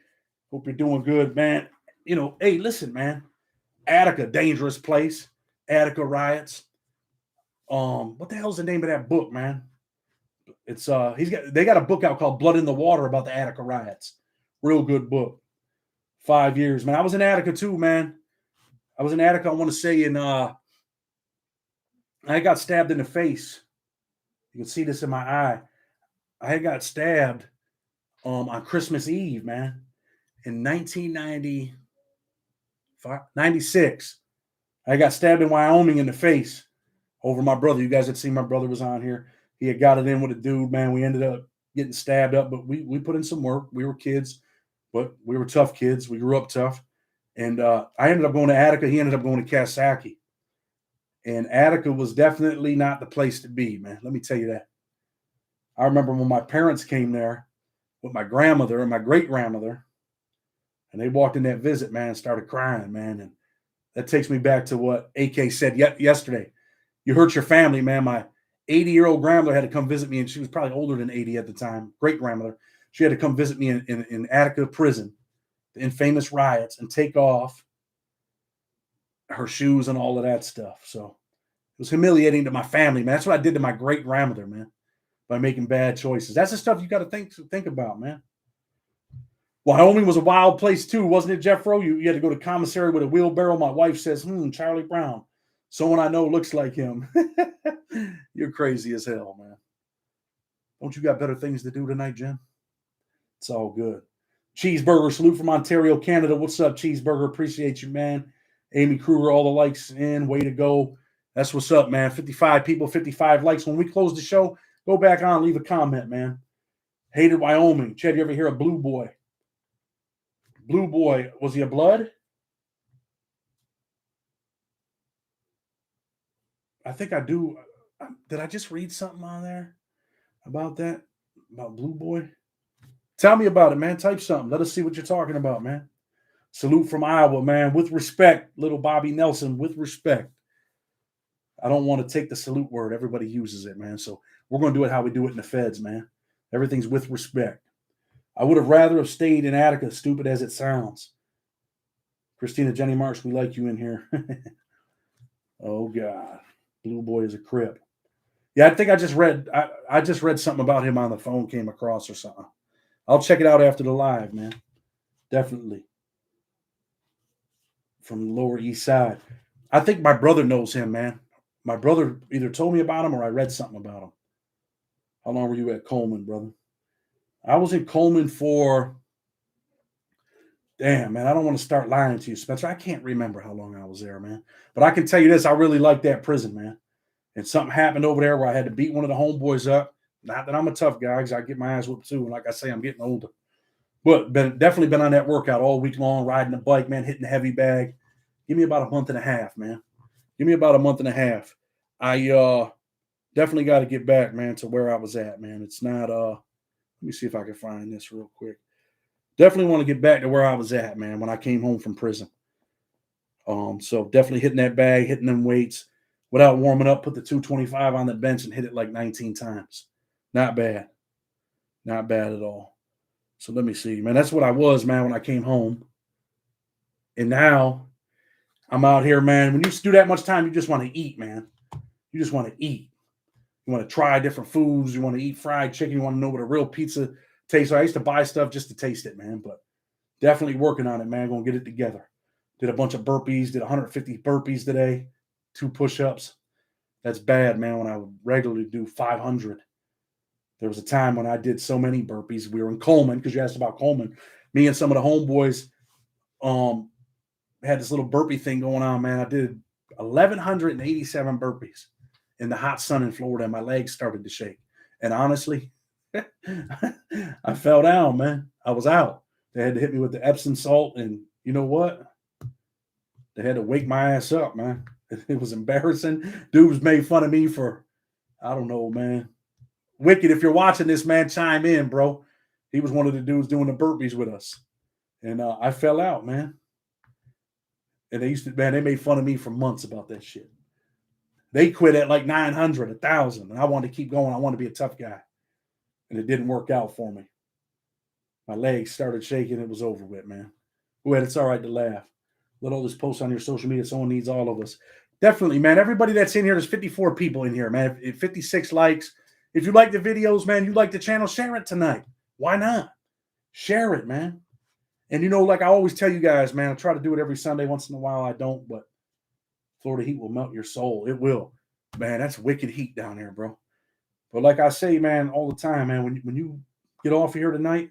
Hope you're doing good, man. Hey, listen, man. Attica, dangerous place. Attica riots. What the hell's the name of that book, man? It's they got a book out called Blood in the Water about the Attica riots. Real good book. 5 years, man. I was in Attica too, man. I was in Attica, I want to say I got stabbed in the face. You can see this in my eye. I got stabbed on Christmas Eve, man, in 1996. I got stabbed in Wyoming in the face over my brother. You guys had seen my brother was on here. He had got it in with a dude, man. We ended up getting stabbed up, but we put in some work. We were kids, but we were tough kids. We grew up tough. And I ended up going to Attica. He ended up going to Cashapp. And Attica was definitely not the place to be, man. Let me tell you that. I remember when my parents came there with my grandmother and my great-grandmother, and they walked in that visit, man, and started crying, man. And that takes me back to what AK said yesterday. You hurt your family, man. My 80-year-old grandmother had to come visit me, and she was probably older than 80 at the time, great-grandmother. She had to come visit me in Attica prison, the infamous riots, and take off her shoes and all of that stuff. So it was humiliating to my family, man. That's what I did to my great grandmother, man, by making bad choices. That's the stuff you got to think about, man. Wyoming was a wild place too, wasn't it, Jeffro? You had to go to commissary with a wheelbarrow. My wife says, Charlie Brown. Someone I know looks like him. You're crazy as hell, man. Don't you got better things to do tonight, Jen? It's all good. Cheeseburger, salute from Ontario, Canada. What's up, Cheeseburger? Appreciate you, man. Amy Kruger, all the likes in. Way to go. That's what's up, man. 55 people, 55 likes. When we close the show, go back on, leave a comment, man. Hated Wyoming. Chad, you ever hear of Blue Boy? Blue Boy, was he a blood? I think I do. Did I just read something on there about that? About Blue Boy? Tell me about it, man. Type something. Let us see what you're talking about, man. Salute from Iowa, man. With respect, little Bobby Nelson, with respect. I don't want to take the salute word. Everybody uses it, man. So we're going to do it how we do it in the feds, man. Everything's with respect. I would have rather have stayed in Attica, stupid as it sounds. Christina Jenny Marsh, we like you in here. Oh, God. Blue Boy is a crip. Yeah, I think I just read something about him on the phone, came across or something. I'll check it out after the live, man. Definitely. From the Lower East Side. I think my brother knows him, man. My brother either told me about him or I read something about him. How long were you at Coleman, brother? I was in Coleman for, damn, man, I don't want to start lying to you, Spencer. I can't remember how long I was there, man. But I can tell you this, I really liked that prison, man. And something happened over there where I had to beat one of the homeboys up. Not that I'm a tough guy, because I get my ass whooped too. And like I say, I'm getting older. But definitely been on that workout all week long, riding the bike, man, hitting the heavy bag. Give me about a month and a half, man. Give me about a month and a half. I definitely got to get back, man, to where I was at, man. It's not let me see if I can find this real quick. Definitely want to get back to where I was at, man, when I came home from prison. So definitely hitting that bag, hitting them weights without warming up, put the 225 on the bench and hit it like 19 times. Not bad. Not bad at all. So let me see, man. That's what I was, man, when I came home. And now I'm out here, man. When you do that much time, you just want to eat, man. You just want to eat. You want to try different foods. You want to eat fried chicken. You want to know what a real pizza tastes like. I used to buy stuff just to taste it, man. But definitely working on it, man. Going to get it together. Did a bunch of burpees. Did 150 burpees today. 2 push-ups. That's bad, man, when I would regularly do 500. There was a time when I did so many burpees. We were in Coleman, because you asked about Coleman. Me and some of the homeboys had this little burpee thing going on, man. I did 1,187 burpees in the hot sun in Florida, and my legs started to shake. And honestly, I fell down, man. I was out. They had to hit me with the Epsom salt, and you know what? They had to wake my ass up, man. It was embarrassing. Dudes made fun of me for, I don't know, man. Wicked, if you're watching this, man, chime in, bro. He was one of the dudes doing the burpees with us. And I fell out, man. And they made fun of me for months about that shit. They quit at like 900, 1,000. And I wanted to keep going. I wanted to be a tough guy. And it didn't work out for me. My legs started shaking. It was over with, man. Go ahead. It's all right to laugh. Let all this post on your social media. Someone needs all of us. Definitely, man. Everybody that's in here, there's 54 people in here, man. 56 likes. If you like the videos, man, you like the channel, share it tonight. Why not? Share it, man. And, you know, like I always tell you guys, man, I try to do it every Sunday. Once in a while, I don't, but Florida heat will melt your soul. It will. Man, that's wicked heat down there, bro. But like I say, man, all the time, man, when you get off of here tonight,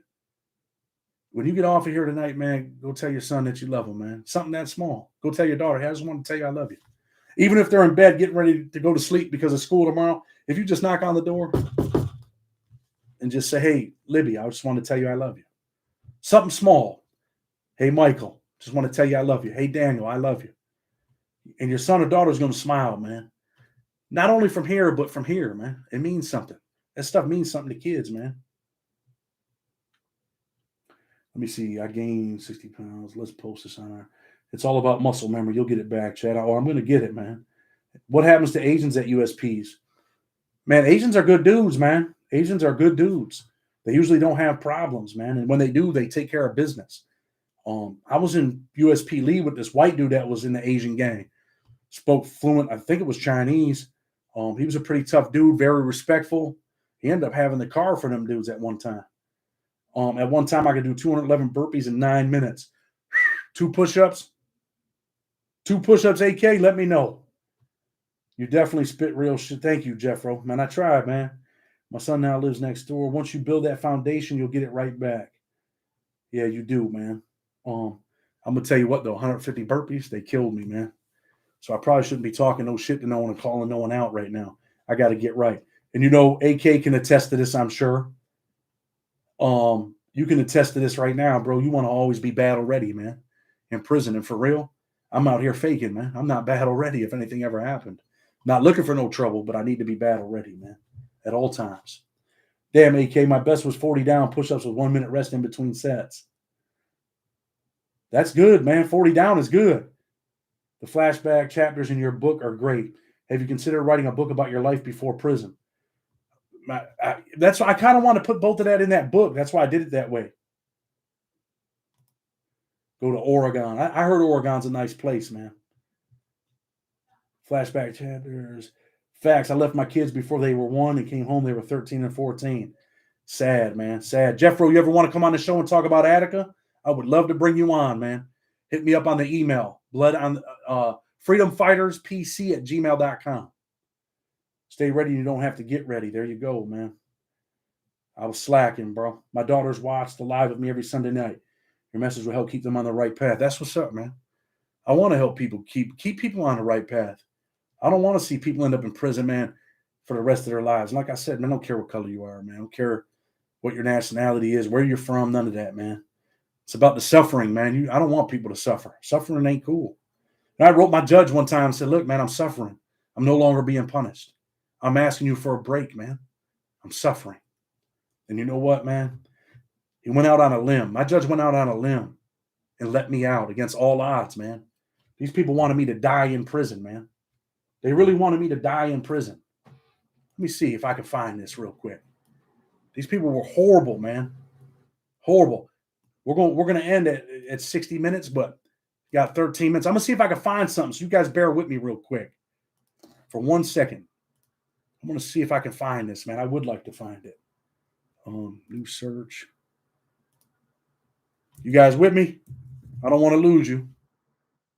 man, go tell your son that you love him, man. Something that small. Go tell your daughter, hey, I just want to tell you I love you. Even if they're in bed getting ready to go to sleep because of school tomorrow, if you just knock on the door and just say, hey, Libby, I just want to tell you I love you. Something small. Hey, Michael, just want to tell you I love you. Hey, Daniel, I love you. And your son or daughter is going to smile, man. Not only from here, but from here, man. It means something. That stuff means something to kids, man. Let me see. I gained 60 pounds. Let's post this on our. It's all about muscle memory. You'll get it back, Chad. Oh, I'm going to get it, man. What happens to Asians at USPs? Man, Asians are good dudes, man. Asians are good dudes. They usually don't have problems, man. And when they do, they take care of business. I was in USP Lee with this white dude that was in the Asian gang. Spoke fluent, I think it was Chinese. He was a pretty tough dude, very respectful. He ended up having the car for them dudes at one time. At one time, I could do 211 burpees in 9 minutes. 2 push-ups. 2 push-ups, AK, let me know. You definitely spit real shit. Thank you, Jeffro. Man, I tried, man. My son now lives next door. Once you build that foundation, you'll get it right back. Yeah, you do, man. I'm going to tell you what, though, 150 burpees, they killed me, man. So I probably shouldn't be talking no shit to no one and calling no one out right now. I got to get right. And you know, AK can attest to this, I'm sure. You can attest to this right now, bro. You want to always be battle ready, man. In prison. And for real, I'm out here faking, man. I'm not battle ready if anything ever happened. Not looking for no trouble, but I need to be battle ready, man. At all times. Damn, AK, my best was 40 down push-ups with 1 minute rest in between sets. That's good, man. 40 down is good. The flashback chapters in your book are great. Have you considered writing a book about your life before prison? That's why I kind of want to put both of that in that book. That's why I did it that way. Go to Oregon. I heard Oregon's a nice place, man. Flashback chapters. Facts. I left my kids before they were 1 and came home. They were 13 and 14. Sad, man. Sad. Jeffro, you ever want to come on the show and talk about Attica? I would love to bring you on, man. Hit me up on the email. freedomfighterspc@gmail.com. Stay ready. You don't have to get ready. There you go, man. I was slacking, bro. My daughters watch the live with me every Sunday night. Your message will help keep them on the right path. That's what's up, man. I want to help people keep people on the right path. I don't want to see people end up in prison, man, for the rest of their lives. And like I said, man, I don't care what color you are, man. I don't care what your nationality is, where you're from, none of that, man. It's about the suffering, man. I don't want people to suffer. Suffering ain't cool. And I wrote my judge one time and said, look, man, I'm suffering. I'm no longer being punished. I'm asking you for a break, man. I'm suffering. And you know what, man? He went out on a limb. My judge went out on a limb and let me out against all odds, man. These people wanted me to die in prison, man. They really wanted me to die in prison. Let me see if I can find this real quick. These people were horrible, man. Horrible. We're going to end at 60 minutes, but got 13 minutes. I'm going to see if I can find something. So you guys bear with me real quick for 1 second. I'm going to see if I can find this, man. I would like to find it. New search. You guys with me? I don't want to lose you.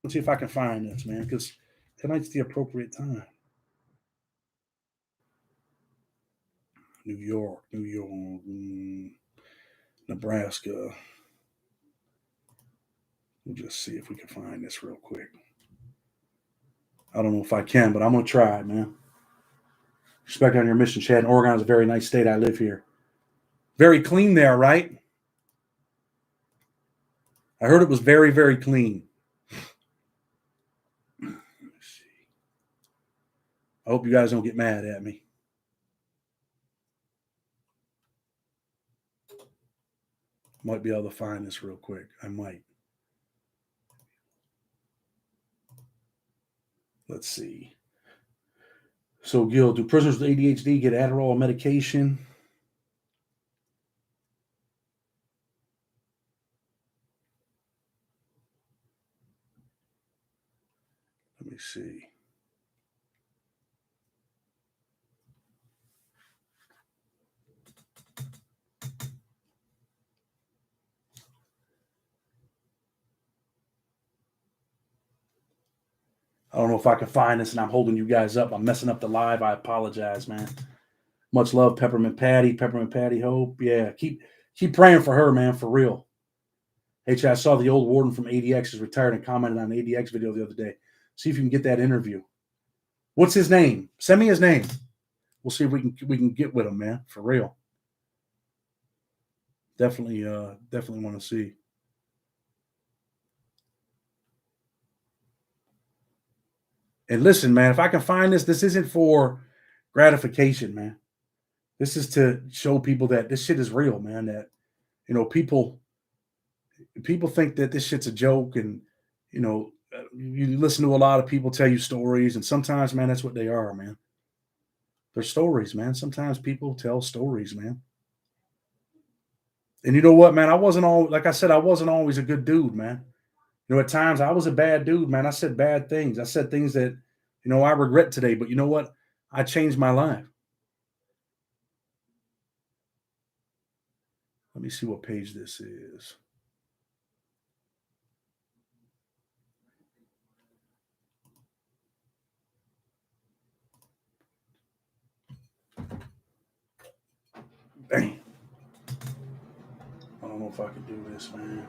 Let's see if I can find this, man, because tonight's the appropriate time. New York, Nebraska. We'll just see if we can find this real quick. I don't know if I can, but I'm going to try, man. Respect on your mission, Chad. Oregon is a very nice state. I live here. Very clean there, right? I heard it was very, very clean. Let's see. I hope you guys don't get mad at me. Might be able to find this real quick. I might. Let's see. So, Gil, do prisoners with ADHD get Adderall medication? Let me see. I don't know if I can find this, and I'm holding you guys up. I'm messing up the live. I apologize, man. Much love, Peppermint Patty. Peppermint Patty Hope. Yeah, keep praying for her, man, for real. Hey, Chad, I saw the old warden from ADX is retired and commented on an ADX video the other day. See if you can get that interview. What's his name? Send me his name. We'll see if we can get with him, man, for real. Definitely want to see. And listen, man, if I can find this isn't for gratification, man. This is to show people that this shit is real, man. That, you know, people think that this shit's a joke, and, you know, you listen to a lot of people tell you stories, and sometimes, man, that's what they are, man. They're stories, man. Sometimes people tell stories, man. And you know what, man? I wasn't all like I said, I wasn't always a good dude, man. You know, at times I was a bad dude, man. I said bad things. I said things that, I regret today. But you know what? I changed my life. Let me see what page this is. Dang. I don't know if I can do this, man.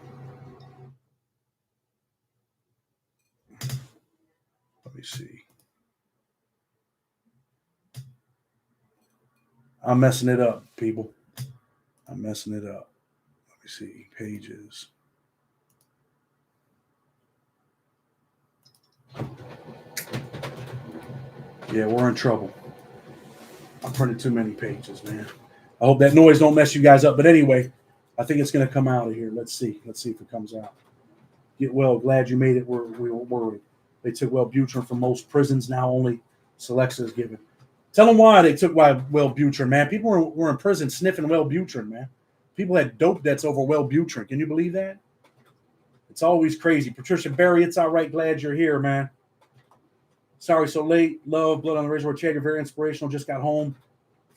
Let me see. I'm messing it up, people. I'm messing it up. Let me see. Pages. Yeah, we're in trouble. I printed too many pages, man. I hope that noise don't mess you guys up. But anyway, I think it's going to come out of here. Let's see. Let's see if it comes out. Get well. Glad you made it. We were worried. They took Wellbutrin from most prisons. Now only Celexa is given. Tell them why they took Wellbutrin, man. People were in prison sniffing Wellbutrin, man. People had dope debts over Wellbutrin. Can you believe that? It's always crazy. Patricia Berry, it's all right. Glad you're here, man. Sorry so late. Love, Blood on the Razor Chad. You're very inspirational. Just got home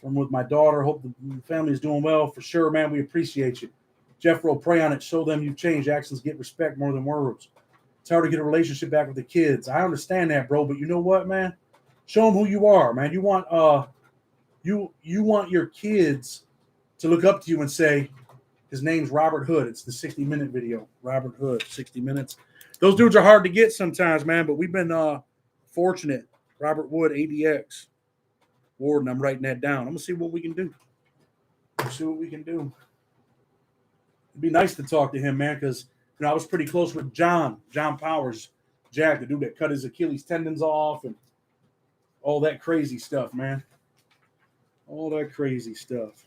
from with my daughter. Hope the family is doing well. For sure, man. We appreciate you. Jeff Rowe, pray on it. Show them you've changed. Actions get respect more than words. It's hard to get a relationship back with the kids. I understand that, bro. But you know what, man? Show them who you are, man. You want you want your kids to look up to you and say, his name's Robert Hood. It's the 60-minute video. Robert Hood, 60 minutes. Those dudes are hard to get sometimes, man. But we've been fortunate. Robert Wood, ADX. Warden, I'm writing that down. I'm gonna see what we can do. See what we can do. It'd be nice to talk to him, man, because I was pretty close with John Powers, Jack, the dude that cut his Achilles tendons off and all that crazy stuff, man. All that crazy stuff.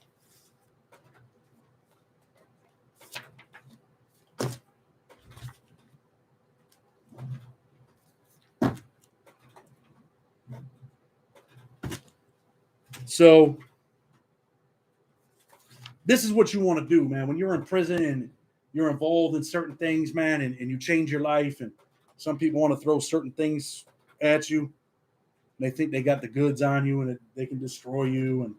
So this is what you want to do, man. When you're in prison and you're involved in certain things, man, and you change your life, and some people want to throw certain things at you. They think they got the goods on you and they can destroy you and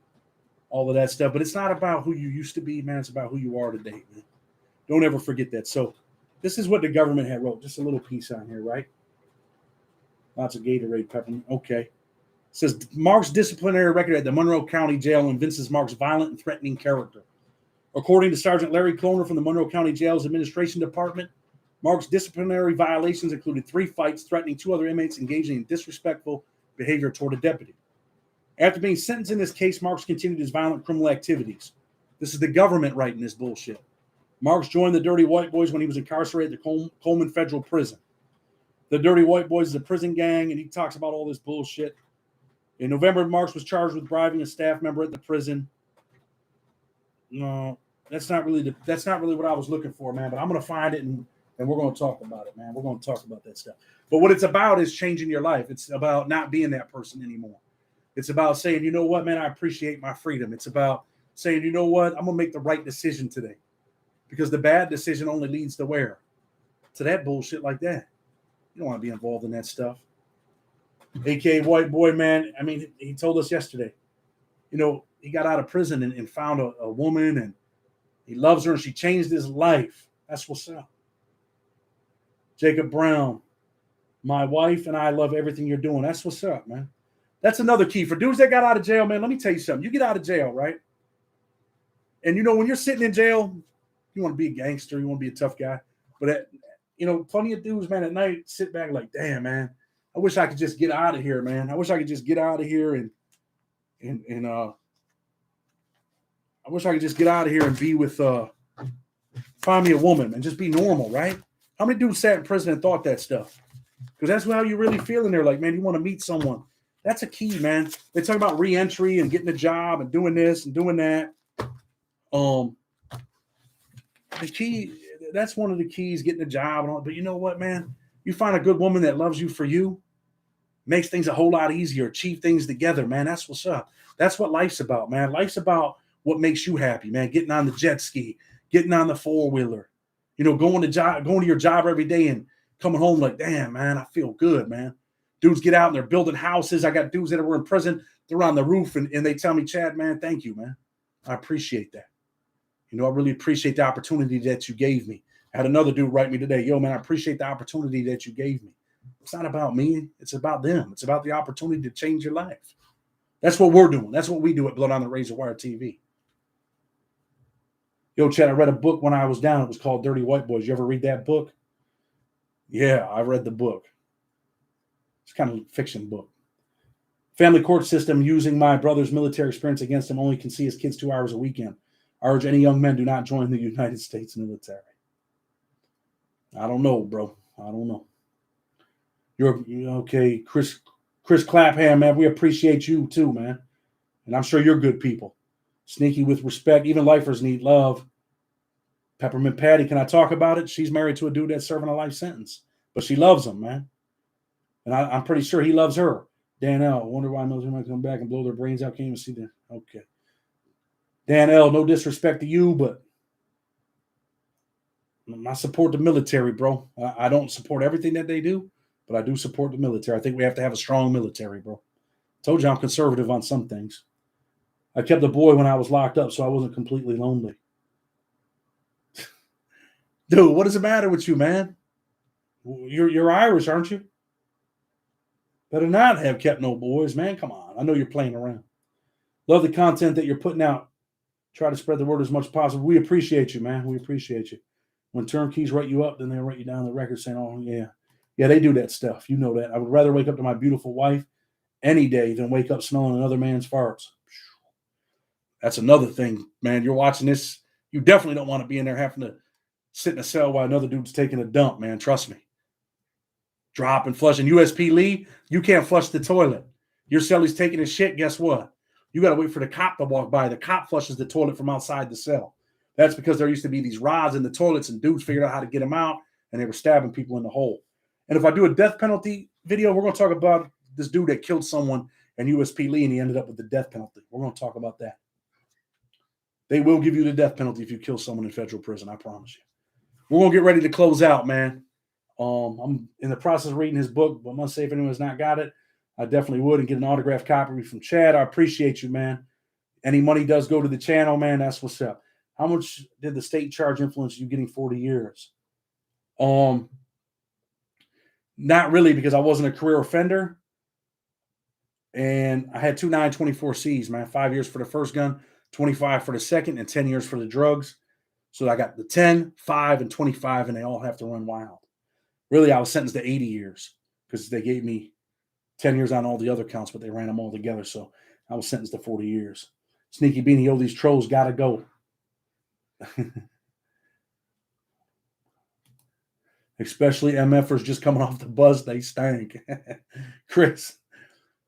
all of that stuff. But it's not about who you used to be, man. It's about who you are today, man. Don't ever forget that. So this is what the government had wrote. Just a little piece on here, right? Lots of Gatorade peppermint. Okay. It says Mark's disciplinary record at the Monroe County Jail evinces Mark's violent and threatening character. According to Sergeant Larry Cloner from the Monroe County Jail's Administration Department, Mark's disciplinary violations included 3 fights threatening 2 other inmates engaging in disrespectful behavior toward a deputy. After being sentenced in this case, Marks continued his violent criminal activities. This is the government writing this bullshit. Marks joined the Dirty White Boys when he was incarcerated at the Coleman Federal Prison. The Dirty White Boys is a prison gang, and he talks about all this bullshit. In November, Marks was charged with bribing a staff member at the prison. No, that's not really what I was looking for, man. But I'm gonna find it and we're gonna talk about it, man. We're gonna talk about that stuff. But what it's about is changing your life. It's about not being that person anymore. It's about saying, you know what, man, I appreciate my freedom. It's about saying, you know what, I'm gonna make the right decision today. Because the bad decision only leads to where? To that bullshit like that. You don't want to be involved in that stuff. AKA White Boy, man. I mean, he told us yesterday, he got out of prison and found a woman and he loves her and she changed his life. That's what's up. Jacob Brown, my wife and I love everything you're doing. That's what's up, man. That's another key for dudes that got out of jail, man. Let me tell you something. You get out of jail, right? And when you're sitting in jail, you want to be a gangster, you want to be a tough guy. But plenty of dudes, man, at night sit back like, damn, man, I wish I could just get out of here, man. I wish I could just get out of here and I wish I could just get out of here and be with find me a woman and just be normal, right? How many dudes sat in prison and thought that stuff? Because that's how you really feel in there. Like, man, you want to meet someone. That's a key, man. They talk about re-entry and getting a job and doing this and doing that. The key, that's one of the keys, getting a job and all. But you know what, man? You find a good woman that loves you for you, makes things a whole lot easier, achieve things together, man. That's what's up. That's what life's about, man. Life's about what makes you happy, man. Getting on the jet ski, getting on the four-wheeler, going to your job every day and coming home like, damn, man, I feel good, man. Dudes get out and they're building houses. I got dudes that were in prison. They're on the roof and they tell me, Chad, man, thank you, man. I appreciate that. I really appreciate the opportunity that you gave me. I had another dude write me today, yo, man, I appreciate the opportunity that you gave me. It's not about me. It's about them. It's about the opportunity to change your life. That's what we're doing. That's what we do at Blood on the Razor Wire TV. Yo, Chad, I read a book when I was down. It was called Dirty White Boys. You ever read that book? Yeah, I read the book. It's kind of a fiction book. Family court system using my brother's military experience against him only can see his kids 2 hours a weekend. I urge any young men do not join the United States military. I don't know, bro. I don't know. You're okay, Chris Clapham, man. We appreciate you too, man. And I'm sure you're good people. Sneaky with respect. Even lifers need love. Peppermint Patty, can I talk about it? She's married to a dude that's serving a life sentence, but she loves him, man. And I'm pretty sure he loves her. Dan L. I wonder why military might come back and blow their brains out. Can't even see that. Okay. Dan L., no disrespect to you, but I support the military, bro. I don't support everything that they do, but I do support the military. I think we have to have a strong military, bro. Told you I'm conservative on some things. I kept a boy when I was locked up, so I wasn't completely lonely. Dude, what does it matter with you, man? You're Irish, aren't you? Better not have kept no boys, man. Come on. I know you're playing around. Love the content that you're putting out. Try to spread the word as much as possible. We appreciate you, man. We appreciate you. When turnkeys write you up, then they'll write you down the record saying, oh, yeah. Yeah, they do that stuff. You know that. I would rather wake up to my beautiful wife any day than wake up smelling another man's farts. That's another thing, man. You're watching this. You definitely don't want to be in there having to sit in a cell while another dude's taking a dump, man. Trust me. Drop and flush. And USP Lee, you can't flush the toilet. Your cellie's taking a shit. Guess what? You got to wait for the cop to walk by. The cop flushes the toilet from outside the cell. That's because there used to be these rods in the toilets and dudes figured out how to get them out and they were stabbing people in the hole. And if I do a death penalty video, we're going to talk about this dude that killed someone in USP Lee and he ended up with the death penalty. We're going to talk about that. They will give you the death penalty if you kill someone in federal prison. I promise you. We're going to get ready to close out, man. I'm in the process of reading his book, but I must say if anyone has not got it, I definitely would and get an autographed copy from Chad. I appreciate you, man. Any money does go to the channel, man. That's what's up. How much did the state charge influence you getting 40 years? Not really, because I wasn't a career offender. And I had 2 924 Cs, man. 5 years for the first gun, 25 for the second, and 10 years for the drugs. So I got the 10, 5, and 25, and they all have to run wild. Really, I was sentenced to 80 years because they gave me 10 years on all the other counts, but they ran them all together. So I was sentenced to 40 years. Sneaky Beanie, yo, these trolls got to go. Especially MFers just coming off the bus, they stank. Chris,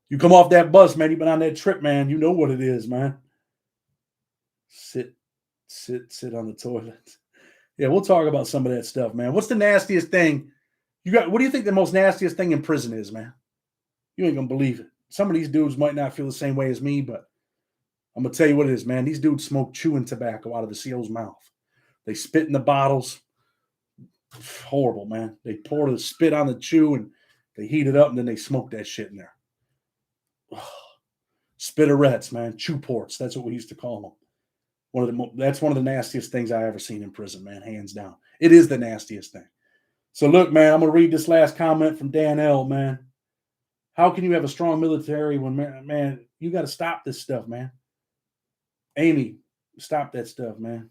you come off that bus, man. You've been on that trip, man. You know what it is, man. Sit on the toilet. Yeah, we'll talk about some of that stuff, man. What's the nastiest thing you got? What do you think the most nastiest thing in prison is, man? You ain't gonna believe it. Some of these dudes might not feel the same way as me, but I'm gonna tell you what it is, man. These dudes smoke chewing tobacco out of the SEAL's mouth. They spit in the bottles. Horrible, man. They pour the spit on the chew and they heat it up and then they smoke that shit in there. Spitterettes, man. Chew ports. That's what we used to call them. That's one of the nastiest things I ever seen in prison, man. Hands down. It is the nastiest thing. So look, man, I'm gonna read this last comment from Dan L, man. How can you have a strong military when, man, you got to stop this stuff, man. Amy, stop that stuff, man.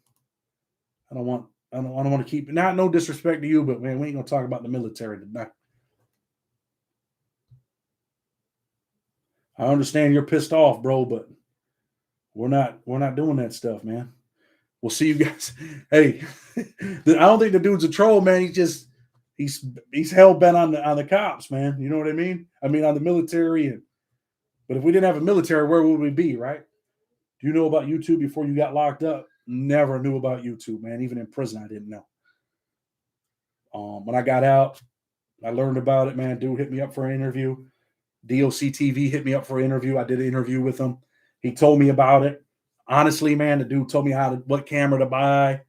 I don't want to keep it. No disrespect to you, but man, we ain't gonna talk about the military tonight. I understand you're pissed off, bro, but we're not doing that stuff, man. We'll see you guys. Hey, I don't think the dude's a troll, man. He's hell bent on the cops, man. You know what I mean? I mean on the military. But if we didn't have a military, where would we be, right? Do you know about YouTube before you got locked up? Never knew about YouTube, man. Even in prison, I didn't know. When I got out, I learned about it, man. Dude hit me up for an interview. DOC TV hit me up for an interview. I did an interview with him. He told me about it. Honestly, man, the dude told me what camera to buy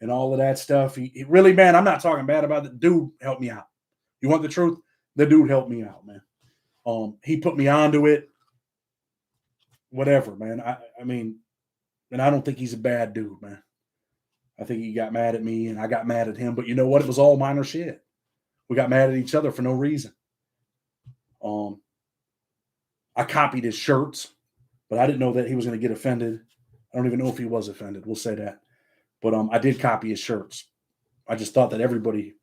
and all of that stuff. He really, man, I'm not talking bad about it. Dude helped me out. You want the truth? The dude helped me out, man. He put me onto it. Whatever, man. I mean, and I don't think he's a bad dude, man. I think he got mad at me and I got mad at him. But you know what? It was all minor shit. We got mad at each other for no reason. I copied his shirts, but I didn't know that he was going to get offended. I don't even know if he was offended. We'll say that. But I did copy his shirts. I just thought that everybody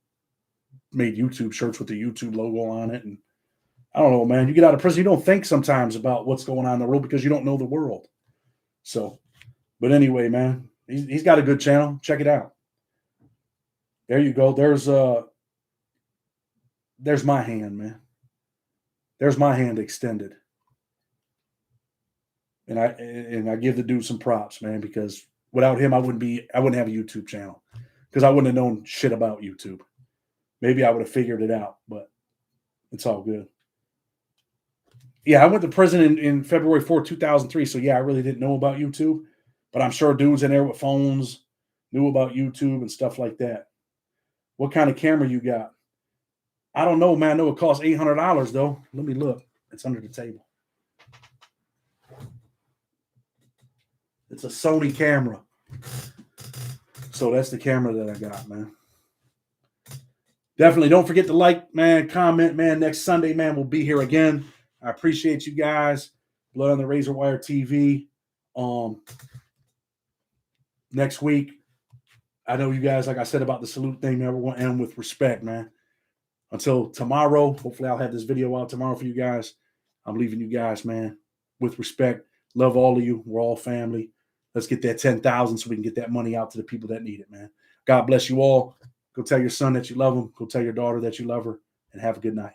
made YouTube shirts with the YouTube logo on it. And I don't know, man. You get out of prison, you don't think sometimes about what's going on in the world because you don't know the world. So, but anyway, man, he's got a good channel. Check it out. There you go. There's my hand, man. There's my hand extended. And I give the dude some props, man, because without him, I wouldn't have a YouTube channel because I wouldn't have known shit about YouTube. Maybe I would have figured it out, but it's all good. Yeah, I went to prison in February 4th, 2003. So yeah, I really didn't know about YouTube, but I'm sure dudes in there with phones knew about YouTube and stuff like that. What kind of camera you got? I don't know, man. I know it costs $800 though. Let me look. It's under the table. It's a Sony camera. So that's the camera that I got, man. Definitely don't forget to like, man, comment, man. Next Sunday, man, we'll be here again. I appreciate you guys. Blood on the Razor Wire TV. Next week, I know you guys, like I said about the salute thing, man, we're going to end with respect, man. Until tomorrow, hopefully I'll have this video out tomorrow for you guys. I'm leaving you guys, man, with respect. Love all of you. We're all family. Let's get that 10,000 so we can get that money out to the people that need it, man. God bless you all. Go tell your son that you love him. Go tell your daughter that you love her, and have a good night.